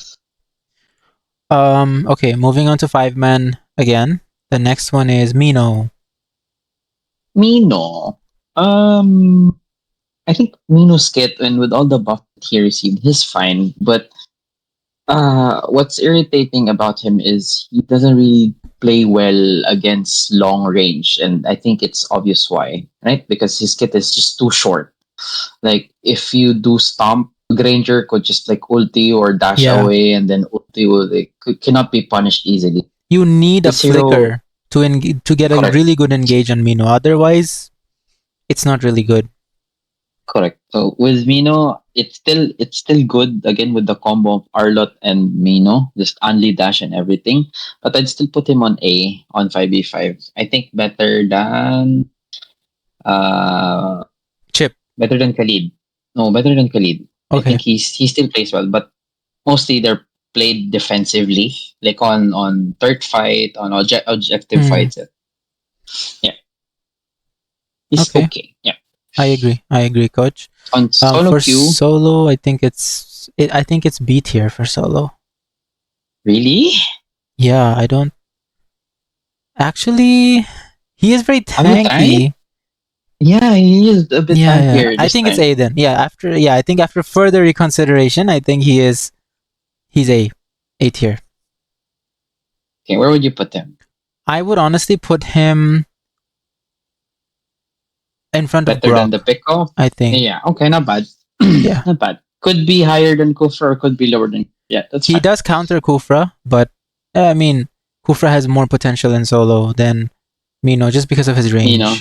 Okay, moving on to 5-man again. The next one is Mino. I think Mino's kit, and with all the buff he received, he's fine. But what's irritating about him is he doesn't really play well against long range, and I think it's obvious why, right? Because his kit is just too short. Like if you do stomp, Granger could just like ulti or dash away, and then ulti will cannot be punished easily. You need a flicker to get a really good engage on Mino. Otherwise, it's not really good. Correct. So with Mino, it's still good again with the combo of Arlot and Mino, just only dash and everything. But I'd still put him on A on 5v5. I think better than Chip. Better than Khaleed. No, better than Khaleed. Okay. I think he still plays well, but mostly they're played defensively, like on third fight, on objective fights. Yeah. It's okay. Yeah. I agree, coach. On solo for queue, solo, I think it's B tier for solo. Really? Yeah, I don't. Actually, he is very tanky. Yeah, he is a bit tankier. I think it's A then. I think after further reconsideration, I think he's A tier. Okay, where would you put him? I would honestly put him in front of Grock. Better than the Pico? I think. Yeah, okay, not bad. Yeah. Not bad. Could be higher than Khufra or could be lower than. Yeah, that's fine. He does counter Khufra, but I mean, Khufra has more potential in solo than Mino just because of his range. Mino.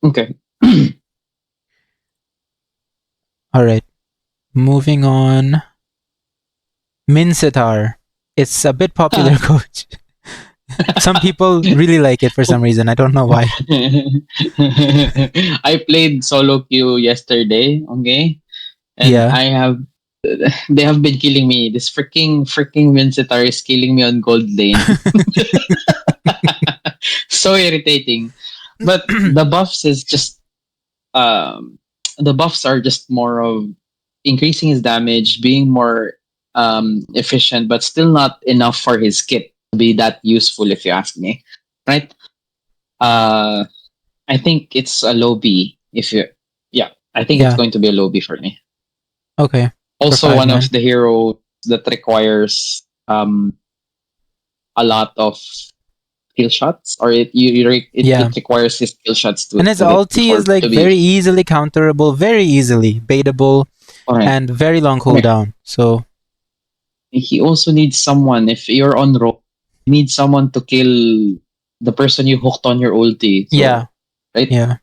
Okay. All right. Moving on Mincetar. It's a bit popular, coach. Some people really like it for some reason. I don't know why. I played solo queue yesterday, okay? And Yeah. they have been killing me. This freaking Vincitar is killing me on gold lane. So irritating. But the buffs is just the buffs are just more of increasing his damage, being more efficient, but still not enough for his kit to be that useful, if you ask me. Right? Uh, I think it's a low B. I think it's Yeah. going to be a low B for me. Okay. Also, five one man. of the heroes that requires a lot of skill shots, or it requires his skill shots to And his to hit ulti is like to be very easily counterable, very easily baitable, correct. and very long cooldown. So He also needs someone. If you're on roam, you need someone to kill the person you hooked on your ulti. So, yeah, right? yeah.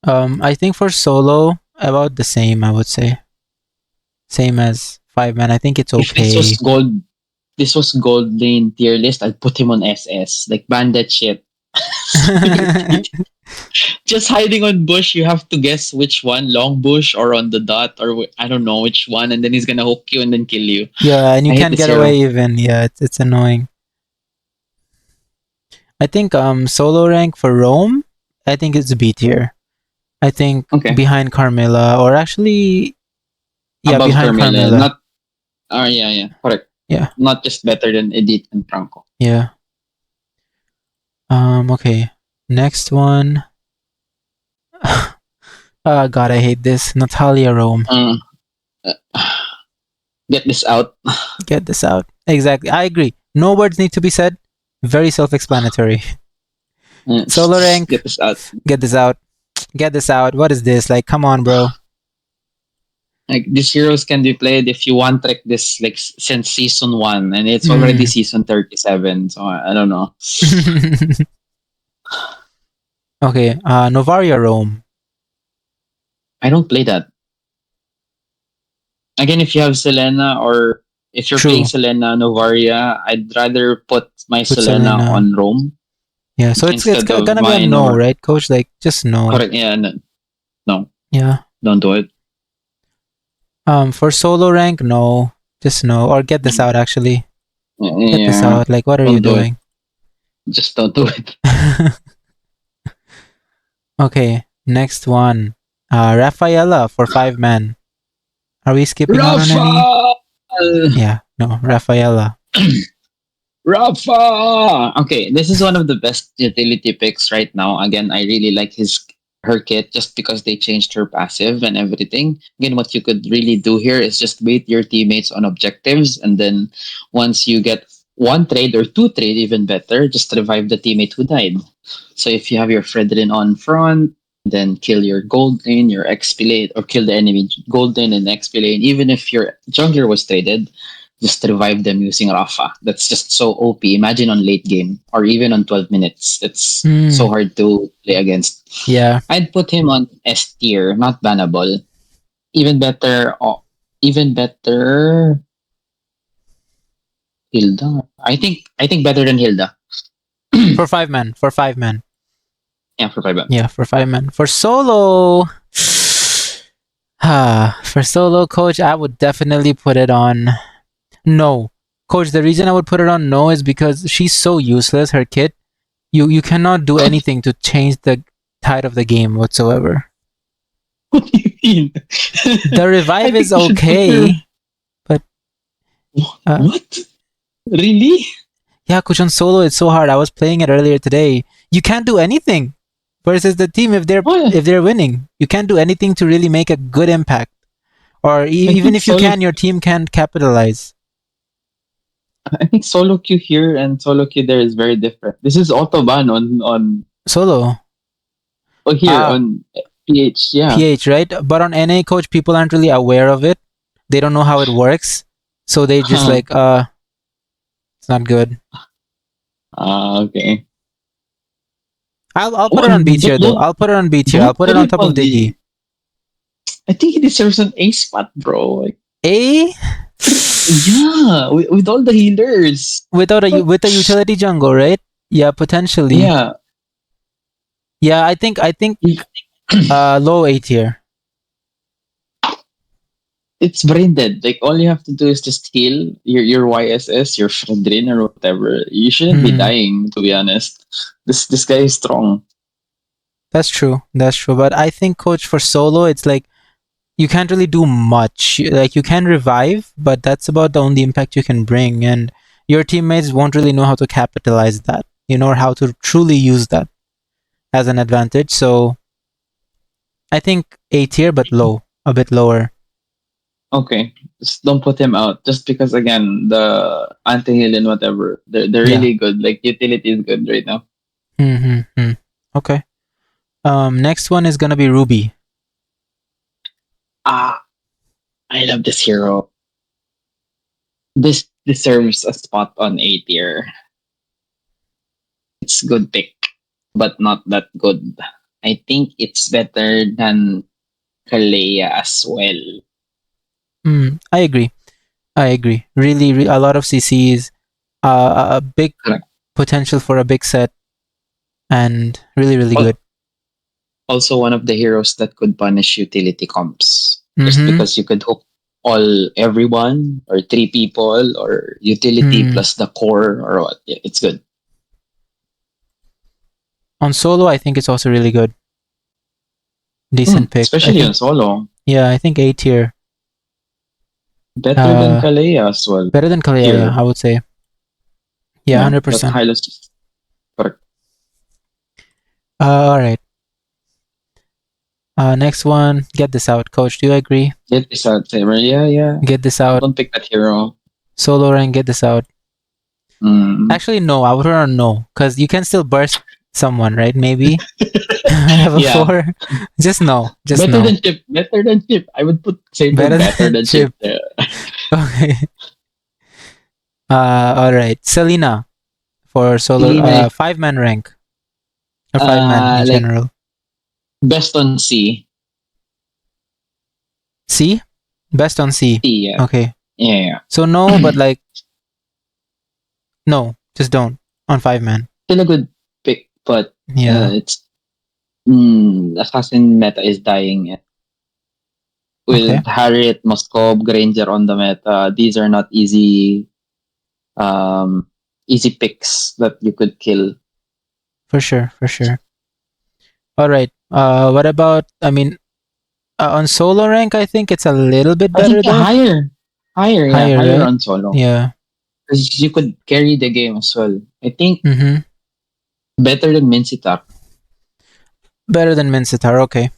I think for solo, about the same. I would say same as 5 man. I think it's If okay. this was gold lane tier list, I'd put him on SS. Like ban that shit. Just hiding on bush, you have to guess which one, long bush or on the dot, or I don't know which one, and then he's gonna hook you and then kill you. Yeah, and you I hate can't this get hero. away even. Yeah, it's annoying. I think solo rank for Roam, I think it's B tier. I think Okay. behind Carmilla, or actually, yeah, Above behind Carmilla, Carmilla. not. Yeah, correct. Yeah, Not just better than Edith and Franco. yeah. Okay. Next one. Oh god, I hate this. Natalia Roam. Get this out. Get this out. Exactly. I agree. No words need to be said. Very self-explanatory. Solo rank. Get this out. Get this out. Get this out. What is this? Like, come on, bro. Like these heroes can be played if you want trick this like since season 1, and it's already season 37. So I don't know. Okay. Novaria Roam. I don't play that. Again, if you have Selena or if you're playing Selena Novaria, I'd rather put my Selena on Roam. Yeah, so it's gonna be a no, right, coach? Like just no. Correct. Yeah, no. Yeah. Don't do it. For solo rank, no. Just no. Or get this out actually. Get this out. Like what are you doing? Just don't do it. Okay, next one. Rafaela for 5-man. Are we skipping out on any? Yeah, no, Rafaela. Rafa! Okay, this is one of the best utility picks right now. Again, I really like her kit just because they changed her passive and everything. Again, what you could really do here is just bait your teammates on objectives, and then once you get 1 trade or 2 trade, even better, just revive the teammate who died. So if you have your Fredrin on front, then kill your gold lane, your XP lane, or kill the enemy gold lane and XP lane, even if your jungler was traded, just revive them using Rafa. That's just so OP. Imagine on late game or even on 12 minutes. It's so hard to play against. Yeah. I'd put him on S tier, not bannable. Even better, Hilda. I think better than Hilda. For 5-man. For 5-man. Yeah, for 5-man. Yeah, for 5-man. For solo. For solo, coach, I would definitely put it on no. Coach, the reason I would put it on no is because she's so useless, her kit. You cannot do anything to change the tide of the game whatsoever. What do you mean? The revive is okay, but what? Really? Yeah, coach, on solo it's so hard. I was playing it earlier today. You can't do anything versus the team if they're winning. You can't do anything to really make a good impact. Or even if you can, your team can't capitalize. I think solo queue here and solo queue there is very different. This is autoban on solo. Oh, here on PH, yeah. PH, right? But on NA, coach, people aren't really aware of it. They don't know how it works, so they just like, it's not good. Okay. I'll put it on B tier though. I'll put it on B tier. I'll put it on top of Diggie. I think he deserves an A spot, bro. Like, A Yeah, with all the healers. with a utility jungle, right? Yeah, potentially. Yeah. Yeah, I think low A tier. It's brain dead. Like all you have to do is just heal your YSS, your Fredrin or whatever. You shouldn't be Hmm. dying, to be honest. This guy is strong. That's true. That's true. But I think, coach, for solo, it's like you can't really do much. Like you can revive, but that's about the only impact you can bring, and your teammates won't really know how to capitalize that, or how to truly use that as an advantage. So I think A tier, but low, a bit lower. Okay. Just don't put him out. Just because again, the anti-heal and whatever, they're Yeah. really good. Like utility is good right now. Mm-hmm. Okay. Next one is gonna be Ruby. Ah, I love this hero. This deserves a spot on A tier. It's good pick, but not that good. I think it's better than Kalea as well. I agree. Really, a lot of CCs, a big Correct. potential for a big set, and really good. Also, one of the heroes that could punish utility comps. Just Mm-hmm. because you could hook everyone or 3 people or utility plus the core or what. Yeah, it's good. On solo, I think it's also really good. Decent pick. Especially on solo. Yeah, I think A tier. Better than Kalea as well. Better than Kalea, yeah, I would say. Yeah, 100%. Hylos. Correct. Alright. Next one. Get this out, coach. Do you agree? Get this out, Saber. Yeah. Get this out. Don't pick that hero. Solo rank, get this out. Actually, no. I would rather no. Because you can still burst someone, right? Maybe. Level 4. Just no. Better than Chip. Better than Chip. I would put Saber better than Chip. Okay. Alright. Selena. For solo. 5-man rank. Or 5-man in general. Best on C. C? Best on C. C, yeah. Okay. Yeah. So no, but like no, just don't on 5-man. Still a good pick, but yeah, it's assassin meta is dying. With Harriet, Moskov, Granger on the meta, these are not easy picks that you could kill. For sure. All right. What about? I mean, on solo rank, I think it's a little bit better though. Higher right? on solo. Yeah, because you could carry the game as well. I think better than Minsitar. Better than Minsitar, okay.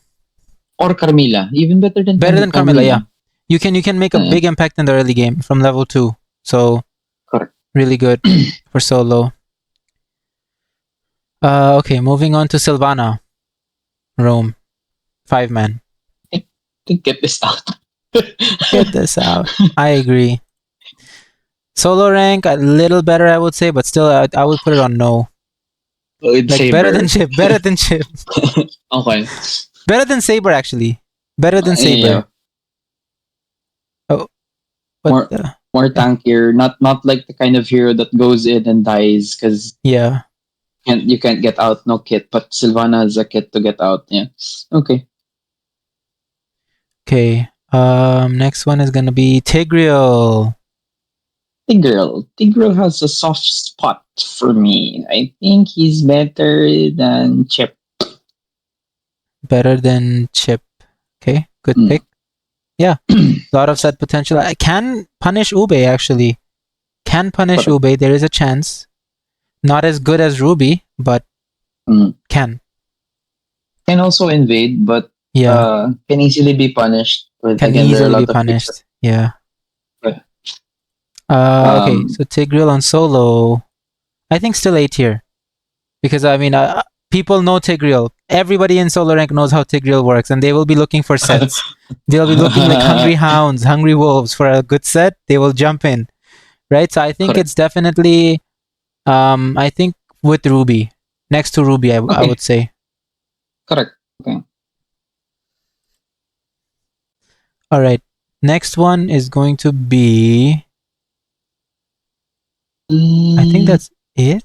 Or Carmilla, even better than Carmilla. Yeah, you can make a big impact in the early game from level 2. So correct. Really good for solo. Okay, moving on to Sylvana. Roam. 5-man. I think get this out. Get this out. I agree. Solo rank a little better, I would say, but still, I would put it on no. Better than Chip. Okay. Better than Saber, actually. Better than Saber. Yeah. Oh, more tankier. Not like the kind of hero that goes in and dies because you can't get out. No kit, but Sylvana has a kit to get out. Yeah. Okay. Okay. Next one is gonna be Tigreal. Tigreal has a soft spot for me. I think he's better than Chip. Better than Chip. Okay, good pick. Yeah, a lot of set potential. I can punish Ube, actually. Ube. There is a chance. Not as good as Ruby, but can. Can also invade, but can easily be punished. Can easily be punished. Yeah. Okay, so Tigreal on solo. I think still A tier. Because, I mean, people know Tigreal. Everybody in solo rank knows how Tigreal works, and they will be looking for sets. They'll be looking like hungry hounds, hungry wolves for a good set. They will jump in, right? So I think it's definitely, I think with Ruby, next to Ruby, I would say. Correct. Okay. All right. Next one is going to be. I think that's it.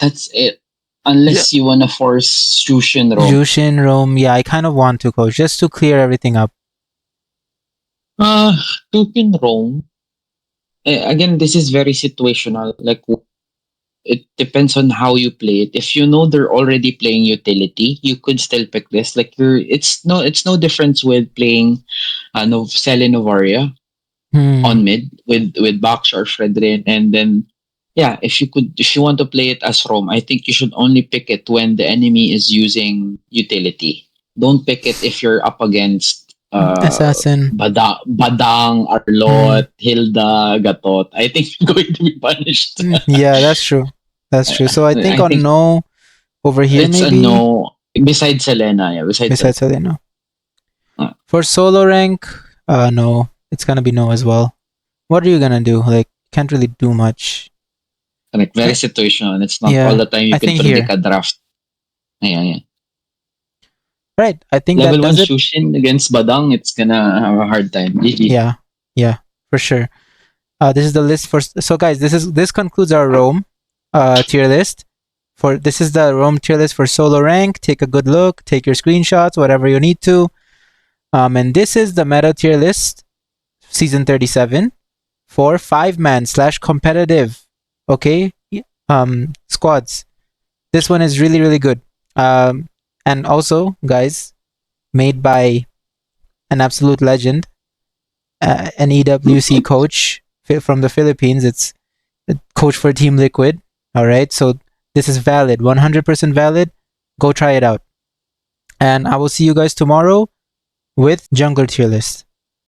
That's it. Unless you wanna force Jushin Roam. Jushin, Roam. Yeah, I kind of want to, coach, just to clear everything up. Jushin Roam. Again, this is very situational. Like, it depends on how you play it. If you know they're already playing utility, you could still pick this. Like, it's no difference with playing Selenovaria on mid with Bax or Fredrin, and then if you want to play it as Rom, I think you should only pick it when the enemy is using utility. Don't pick it if you're up against Assassin. Badang, Arlot, Hilda, Gatot. I think you're going to be punished. Yeah, that's true. That's true. So I think no over here, it's maybe. A no. Besides Selena, besides Selena. For solo rank, no. It's gonna be no as well. What are you gonna do? Like, can't really do much. Like, very situational. It's not all the time you can predict a draft. Yeah. Right. I think level that 1 Jushin against Badang, it's gonna have a hard time. Yeah, for sure. This is the list for. So guys, this concludes our Roam tier list. This is the Roam tier list for solo rank. Take a good look. Take your screenshots, whatever you need to. And this is the meta tier list, season 37, for 5-man / competitive. Okay, squads. This one is really, really good. And also, guys, made by an absolute legend, an EWC coach from the Philippines. It's a coach for Team Liquid. All right, so this is valid, 100% valid. Go try it out. And I will see you guys tomorrow with Jungle Tier List.